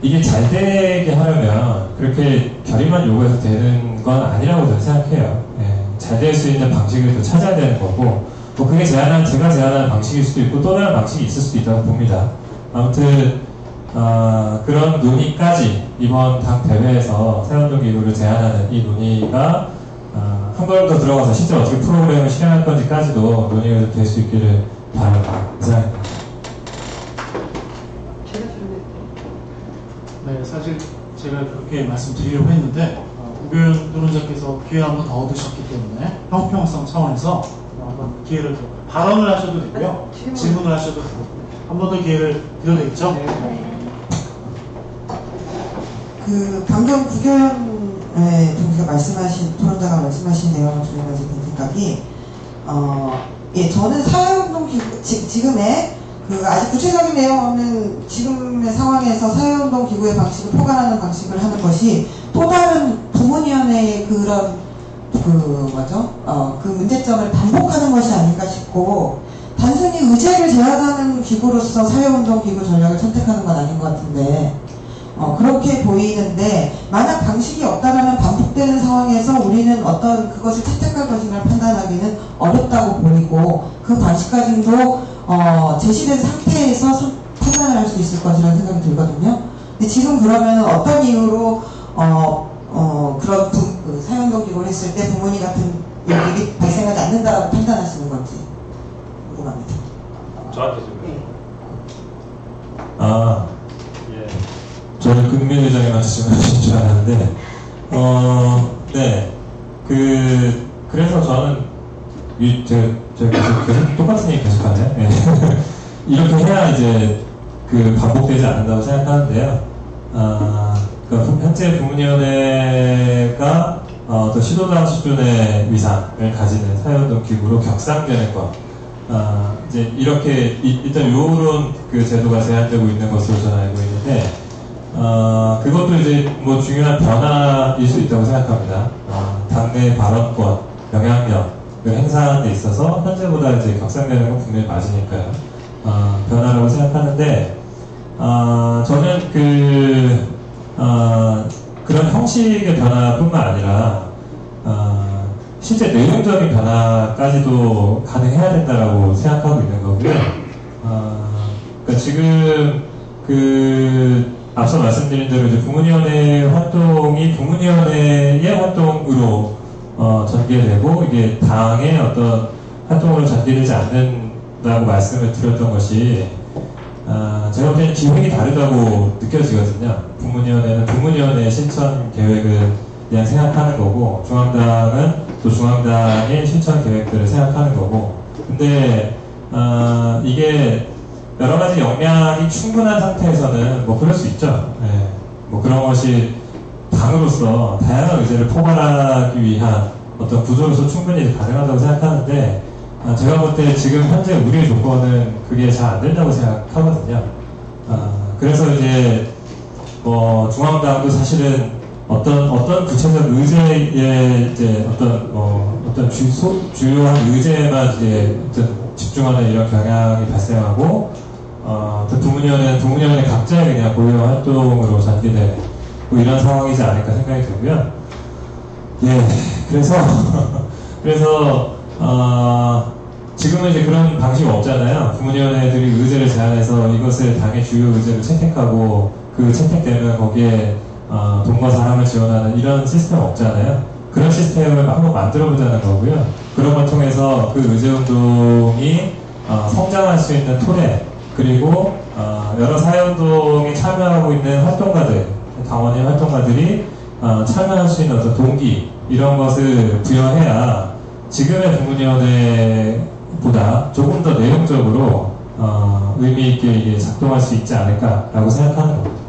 이게 잘 되게 하려면 그렇게 결의만 요구해서 되는 건 아니라고 저는 생각해요. 예, 잘 될 수 있는 방식을 또 찾아야 되는 거고 뭐 그게 제가 제안하는 방식일 수도 있고 또 다른 방식이 있을 수도 있다고 봅니다. 아무튼 그런 논의까지 이번 당 대회에서 새로운 기구를 제안하는 이 논의가 한 번 더 들어가서 실제 어떻게 프로그램을 실행할 건지까지도 논의가 될 수 있기를 바랍니다. 이상입니다. 네, 사실 제가 그렇게 말씀드리려고 했는데 우변 노론자께서 기회 한번 더 얻으셨기 때문에 형평성 차원에서 한번 기회를 더 발언을 하셔도 되고요. 질문을 하셔도 되고 한 번 더 기회를 드려도 되겠죠? 그 방금 구교연의 동기가 말씀하신 토론자가 말씀하신 내용을 들으면서 든 생각이 저는 사회운동 기구 지금의 그 아직 구체적인 내용 없는 지금의 상황에서 사회운동 기구의 방식을 포괄하는 방식을 하는 것이 또 다른 부문위원회의 그런 그 문제점을 반복하는 것이 아닌가 싶고 단순히 의제를 제안하는 기구로서 사회운동 기구 전략을 선택하는 건 아닌 것 같은데 그렇게 보이는데 만약 방식이 없다면 반복되는 상황에서 우리는 어떤 그것을 채택할 것인가를 판단하기는 어렵다고 보이고 그 방식까지도 제시된 상태에서 판단을 할 수 있을 것이라는 생각이 들거든요. 근데 지금 그러면 어떤 이유로 그런 사회운동 기구를 했을 때 부모님 같은 일이 발생하지 않는다라고 판단하시는 건지 궁금합니다. 저한테 좀. 예. 저는 금민 회장이 말씀하신 줄 알았는데, 네. 그래서 저는, 제가 계속 똑같은 얘기 계속 하네. 네. 이렇게 해야 이제, 반복되지 않는다고 생각하는데요. 그러니까 현재 부문위원회가 또 시도당 수준의 위상을 가지는 사회운동 기구로 격상되는 것. 이제 이렇게, 일단 요런 제도가 제한되고 있는 것으로 저는 알고 있는데, 그것도 이제 뭐 중요한 변화일 수 있다고 생각합니다. 당내 발언권, 영향력을 행사하는 데 있어서 현재보다 이제 격상되는 건 분명히 맞으니까요. 변화라고 생각하는데, 저는 그런 형식의 변화뿐만 아니라, 실제 내용적인 변화까지도 가능해야 된다라고 생각하고 있는 거고요. 그러니까 지금 앞서 말씀드린 대로 이제 부문위원회 활동이 부문위원회의 활동으로 전개되고 이게 당의 어떤 활동으로 전개되지 않는다고 말씀을 드렸던 것이 제가 볼 때는 기획이 다르다고 느껴지거든요. 부문위원회는 부문위원회의 실천 계획을 그냥 생각하는 거고 중앙당은 또 중앙당의 실천 계획들을 생각하는 거고 근데 이게 여러 가지 역량이 충분한 상태에서는 뭐 그럴 수 있죠. 예. 뭐 그런 것이 당으로서 다양한 의제를 포괄하기 위한 어떤 구조로서 충분히 가능하다고 생각하는데 제가 볼 때 지금 현재 우리의 조건은 그게 잘 안 된다고 생각하거든요. 그래서 이제 뭐 중앙당도 사실은 어떤 구체적 의제의 이제 어떤 어떤 주요한 의제에만 이제 어떤 집중하는 이런 경향이 발생하고, 또 부문위원회 각자의 그냥 고유 활동으로 전개되는 뭐 이런 상황이지 않을까 생각이 들고요. 예, 그래서 지금은 이제 그런 방식이 없잖아요. 부문위원회들이 의제를 제안해서 이것을 당의 주요 의제로 채택하고 그 채택되면 거기에 돈과 사람을 지원하는 이런 시스템 없잖아요. 그런 시스템을 한번 만들어보자는 거고요. 그런 걸 통해서 그 의제운동이 성장할 수 있는 토대, 그리고 여러 사회운동에 참여하고 있는 활동가들, 당원인 활동가들이 참여할 수 있는 어떤 동기, 이런 것을 부여해야 지금의 부문위원회보다 조금 더 내용적으로 의미 있게 이게 작동할 수 있지 않을까라고 생각하는 겁니다.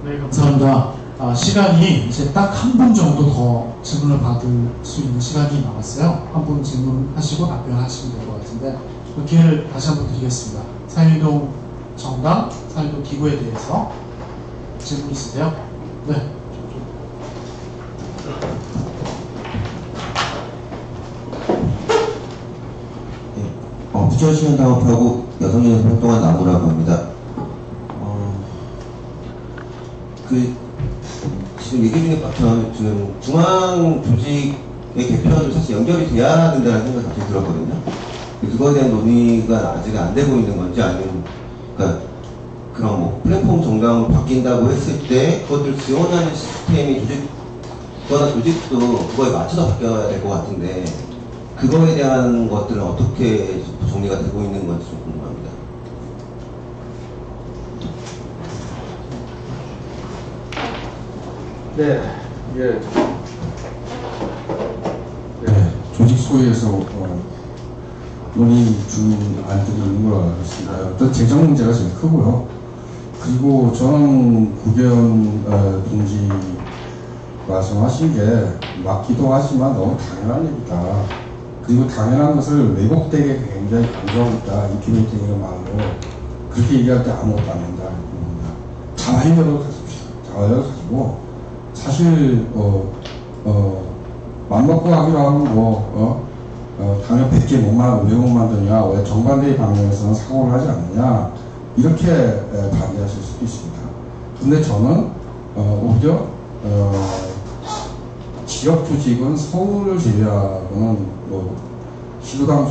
네, 감사합니다. 시간이 이제 딱 한 분 정도 더 질문을 받을 수 있는 시간이 남았어요. 한 분 질문하시고 답변하시면 될 것 같은데 그 기회를 다시 한번 드리겠습니다. 사회운동 정당, 사회운동 기구에 대해서 질문 있으세요? 네. 부천시민 당협하고 여성연합 활동한 나무라고 합니다. 지금 얘기 중에 지금 중앙 조직의 개편도 사실 연결이 돼야 된다는 생각이 갑자기 들었거든요. 그거에 대한 논의가 아직 안 되고 있는 건지, 아니면, 그러니까 그런 뭐 플랫폼 정당으로 바뀐다고 했을 때 그것들 지원하는 시스템이 조직도 그거에 맞춰서 바뀌어야 될 것 같은데, 그거에 대한 것들은 어떻게 정리가 되고 있는 건지 좀 궁금합니다. 네, 이게 조직 소위에서 논의 중인 안들이 있는 걸 알고 있습니다. 어떤 재정 문제가 제일 크고요. 그리고 저는 구계원 동지 말씀하신 게 맞기도 하지만 너무 당연한 얘기다. 그리고 당연한 것을 왜곡되게 굉장히 강조하고 있다. 인큐베이팅이라는 말로 그렇게 얘기할 때 아무것도 안 된다. 자화력을 가집시다. 자화력을 가지고 사실 맘먹고 하기로 하면 당연 100개 왜 못 만드냐, 왜 정반대의 방향에서는 사고를 하지 않느냐, 이렇게 반대하실 수도 있습니다. 근데 저는 오히려 지역 조직은 서울을 제외하고는 시도당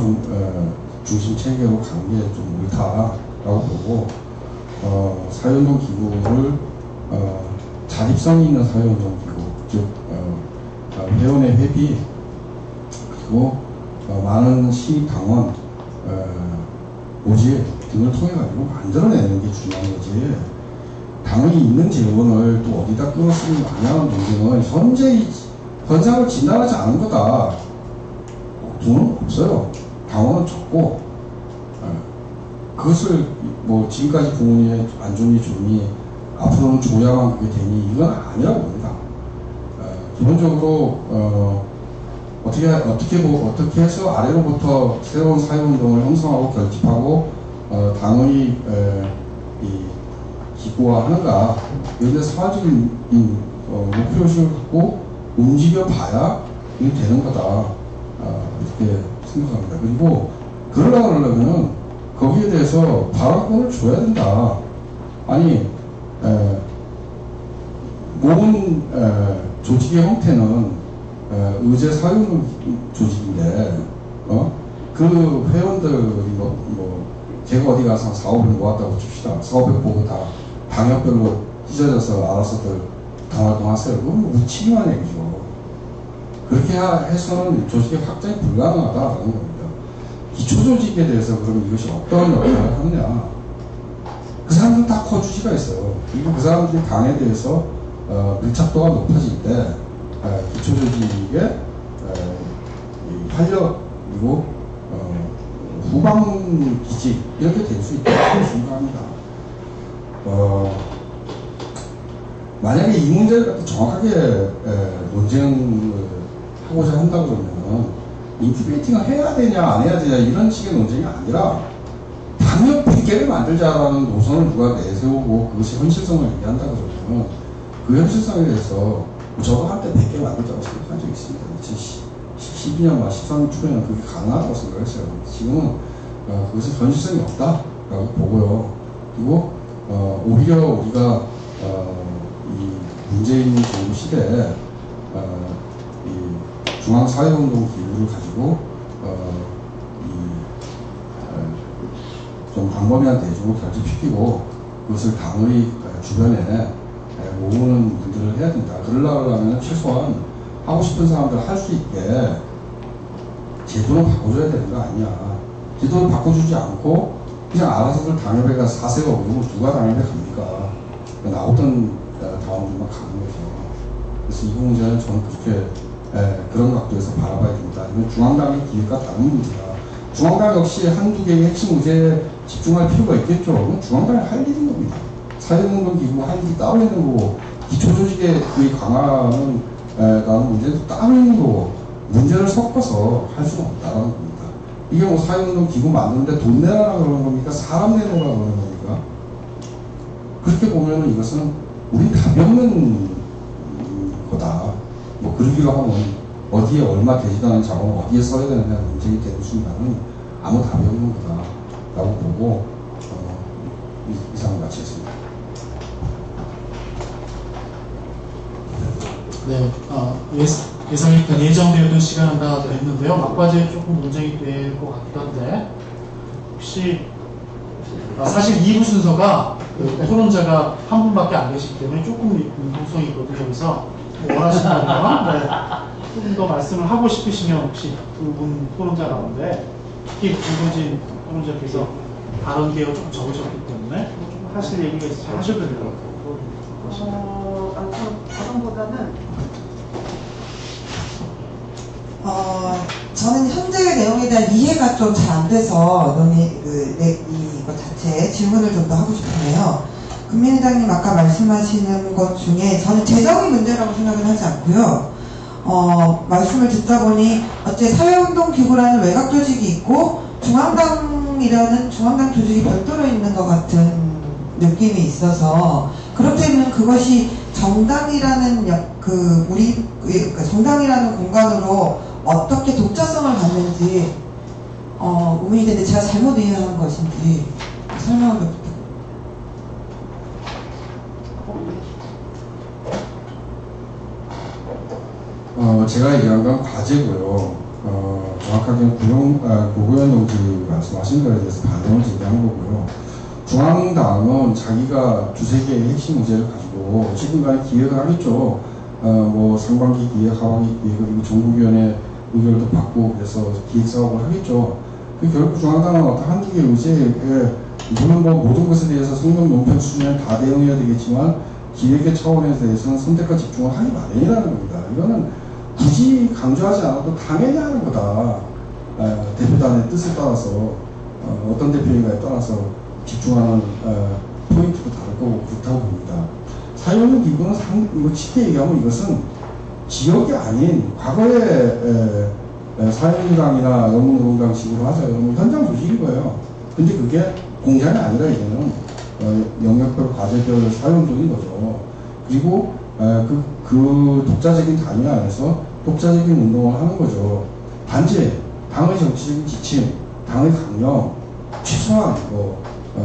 중심 체계로 가는 게 좀 옳다라고 보고, 사회운동 기구를 자립성이 있는 사회운동 기구, 즉 회원의 회비, 그리고 많은 시립당원 모집 등을 통해 가지고 만들어내는 게 중요한 거지. 당연히 있는 재원을 또 어디다 끊었으면 마냐는 논쟁은 현재 현상을 진단하지 않은 거다. 돈은 없어요. 당원은 적고, 그것을 지금까지 부모님의 안 좋니 좋니 앞으로는 줘야만 그게 되니, 이건 아니라고 봅니다. 기본적으로 어떻게 해서 아래로부터 새로운 사회운동을 형성하고 결집하고 당원이 기고화하는가, 이런 데 사회적인 목표의식을 갖고 움직여봐야 이게 되는 거다, 이렇게 생각합니다. 그리고 그러려면 거기에 대해서 발언권을 줘야 된다. 아니, 모든 조직의 형태는 의제 사회운동 조직인데, 그 회원들이 제가 어디 가서 사업을 모았다고 칩시다. 사업을 보고 다 방역별로 찢어져서 알아서들 당활동 하세요. 그건 무책임한 얘기죠. 그렇게 해서는 조직의 확장이 불가능하다라는 겁니다. 기초조직에 대해서 그러면 이것이 어떤 역할을 하느냐. 그 사람들은 다 거주지가 있어요. 그리고 그 사람들이 당에 대해서 밀착도가 높아질 때 기초조직의 활력, 그리고 후방기지, 이렇게 될 수 있다고 생각합니다. 만약에 이 문제를 갖다 정확하게 논쟁을 하고자 한다 그러면 인큐베이팅을 해야 되냐 안 해야 되냐 이런 식의 논쟁이 아니라 당연 100개를 만들자라는 노선을 누가 내세우고 그것이 현실성을 얘기한다 그러면 그 현실성에 대해서 저도 한때 100개 만들자고 생각한 적이 있습니다. 2012년, 13년 초에는 그게 가능하다고 생각했어요. 지금은 그것은 현실성이 없다라고 보고요. 그리고 오히려 우리가 이 문재인 정부 시대에 이 중앙사회운동 기구를 가지고 좀 광범위한 대중을 결집시키고 그것을 당의 주변에 모으는 일들을 해야 된다. 그러려면 최소한 하고 싶은 사람들 할 수 있게 제도를 바꿔줘야 되는 거 아니야. 제도를 바꿔주지 않고 그냥 알아서들 당협에 가서 사세요. 그러면 누가 당협에 갑니까? 나오던 당원들만 가는 거죠. 그래서 이 문제는 저는 그렇게 그런 각도에서 바라봐야 됩니다. 이건 중앙당의 기획과 다른 문제다. 중앙당 역시 한두 개의 핵심 문제에 집중할 필요가 있겠죠. 그건 중앙당이 할 일인 겁니다. 사회운동기구 할 일이 따로 있는 거고, 기초조직의 강화는 라는 문제도 따로 있는 거고, 문제를 섞어서 할 수는 없다는 겁니다. 이게 뭐 사회운동기구 만드는데 돈 내라라 그러는 겁니까? 사람 내놓으라 그러는 겁니까? 그렇게 보면은 이것은 우리 답이 없는 거다. 뭐 그러기로 하면 어디에 얼마 되지도 않은 자원을 어디에 써야 되느냐 문제가 되는 순간은 아무 답이 없는 거다라고 보고 이상을 마치겠습니다. 네, 예정되었던 시간은 다 됐는데요. 막바지에 조금 논쟁이 될 것 같기도 한데, 혹시 사실 2부 순서가 토론자가 한 분밖에 안 계시기 때문에 조금 융통성이 있거든요. 그래서 원하시는 분은 조금 더 말씀을 하고 싶으시면 혹시 두 분 토론자 가운데 특히 김건진 토론자께서 다른 계열 조금 적으셨기 때문에 좀 하실 얘기가 있으시면 하셔도 될 것 같아요. 다른보다는 저는 현재 내용에 대한 이해가 좀 잘 안 돼서 이거 자체에 질문을 좀 더 하고 싶은데요. 금민회장님 아까 말씀하시는 것 중에 저는 재정의 문제라고 생각은 하지 않고요. 말씀을 듣다 보니 어째 사회운동기구라는 외곽 조직이 있고 중앙당 조직이 별도로 있는 것 같은 느낌이 있어서, 그렇다면 그것이 정당이라는 정당이라는 공간으로 어떻게 독자성을 갖는지 의문이 되는데 제가 잘못 이해한 것인지 설명을 부탁드립니다. 제가 얘기한 건 과제고요. 정확하게는 고구현 동지 말씀하신 거에 대해서 반응을 제기한 거고요. 중앙당은 자기가 두세 개의 핵심 문제를 가지고 지금까지 기획을 하겠죠. 뭐 상반기 기획, 하반기 기획, 그리고 정부위원회 의결도 받고 그래서 기획사업을 하겠죠. 결국 중앙당은 어떤 한두 개의 의제에 물론 뭐 모든 것에 대해서 성명 논평 수준에 다 대응해야 되겠지만 기획의 차원에 대해서는 선택과 집중을 하기 마련이라는 겁니다. 이거는 굳이 강조하지 않아도 당연히 하는 거다. 대표단의 뜻에 따라서 어떤 대표인가에 따라서 집중하는 포인트도 다를 거고 그렇다고 봅니다. 사회운동 기구는 쉽게 얘기하면 이것은 지역이 아닌 과거의 사회운동당이나 영웅노동당식으로 하자 그러면 현장 조직인 거예요. 근데 그게 공장이 아니라 이제는 영역별 과제별 사회운동인 거죠. 그리고 그 독자적인 단위 안에서 독자적인 운동을 하는 거죠. 단지 당의 정치적인 지침, 당의 강령, 최소한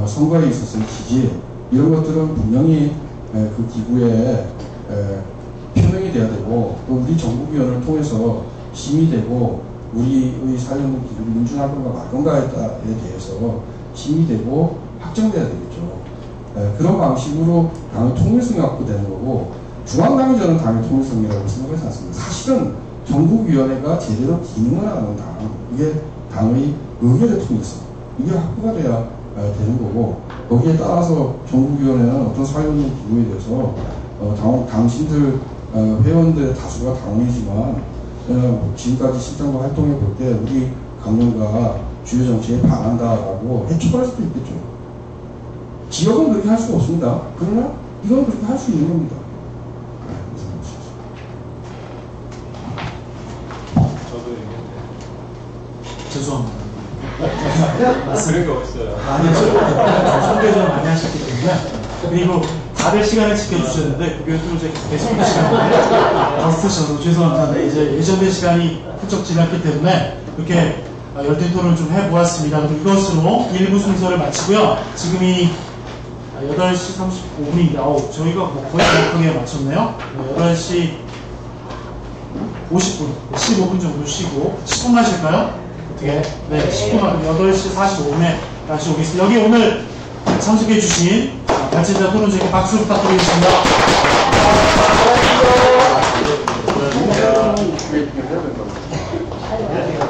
선거에 있어서의 지지 이런 것들은 분명히 그 기구에 표명이 돼야 되고 또 우리 정부위원회를 통해서 심의되고 우리의 사회운동 기구를 인준할 건가 말 건가에 대해서 심의되고 확정돼야 되겠죠. 그런 방식으로 당의 통일성이 확보되는 거고 중앙당이 저는 당의 통일성이라고 생각하지 않습니다. 사실은 정부위원회가 제대로 기능을 하는 당, 이게 당의 의결의 통일성, 이게 확보가 돼야 되는 거고 거기에 따라서 정부위원회는 어떤 사회운동 기구에 대해서 당신들 회원들의 다수가 당원이지만 지금까지 실장과 활동해 볼 때 우리 강령과 주요 정치에 반한다라고 해촉할 수도 있겠죠. 지역은 그렇게 할 수가 없습니다. 그러나 이건 그렇게 할 수 있는 겁니다. 죄송합니다. 그런 거 없어요. 많이 소개 좀 많이 하셨기 때문에. 그리고 다들 시간을 지켜주셨는데 그게 또 이제 계속 시간을 더 쓰셔서 죄송합니다. 네, 이제 예정된 시간이 훌쩍 지났기 때문에 이렇게 열띤 토론을 좀 해보았습니다. 그럼 이것으로 1부 순서를 마치고요. 지금이 8시 35분입니다. 저희가 뭐 거의 정확하게 맞췄네요. 8시 50분, 15분 정도 쉬고 10분만 쉴까요? 어떻게? 네, 10분만 8시 45분에 다시 오겠습니다. 여기 오늘 참석해주신 발제자 토론자에게 박수 부탁드리겠습니다. 네.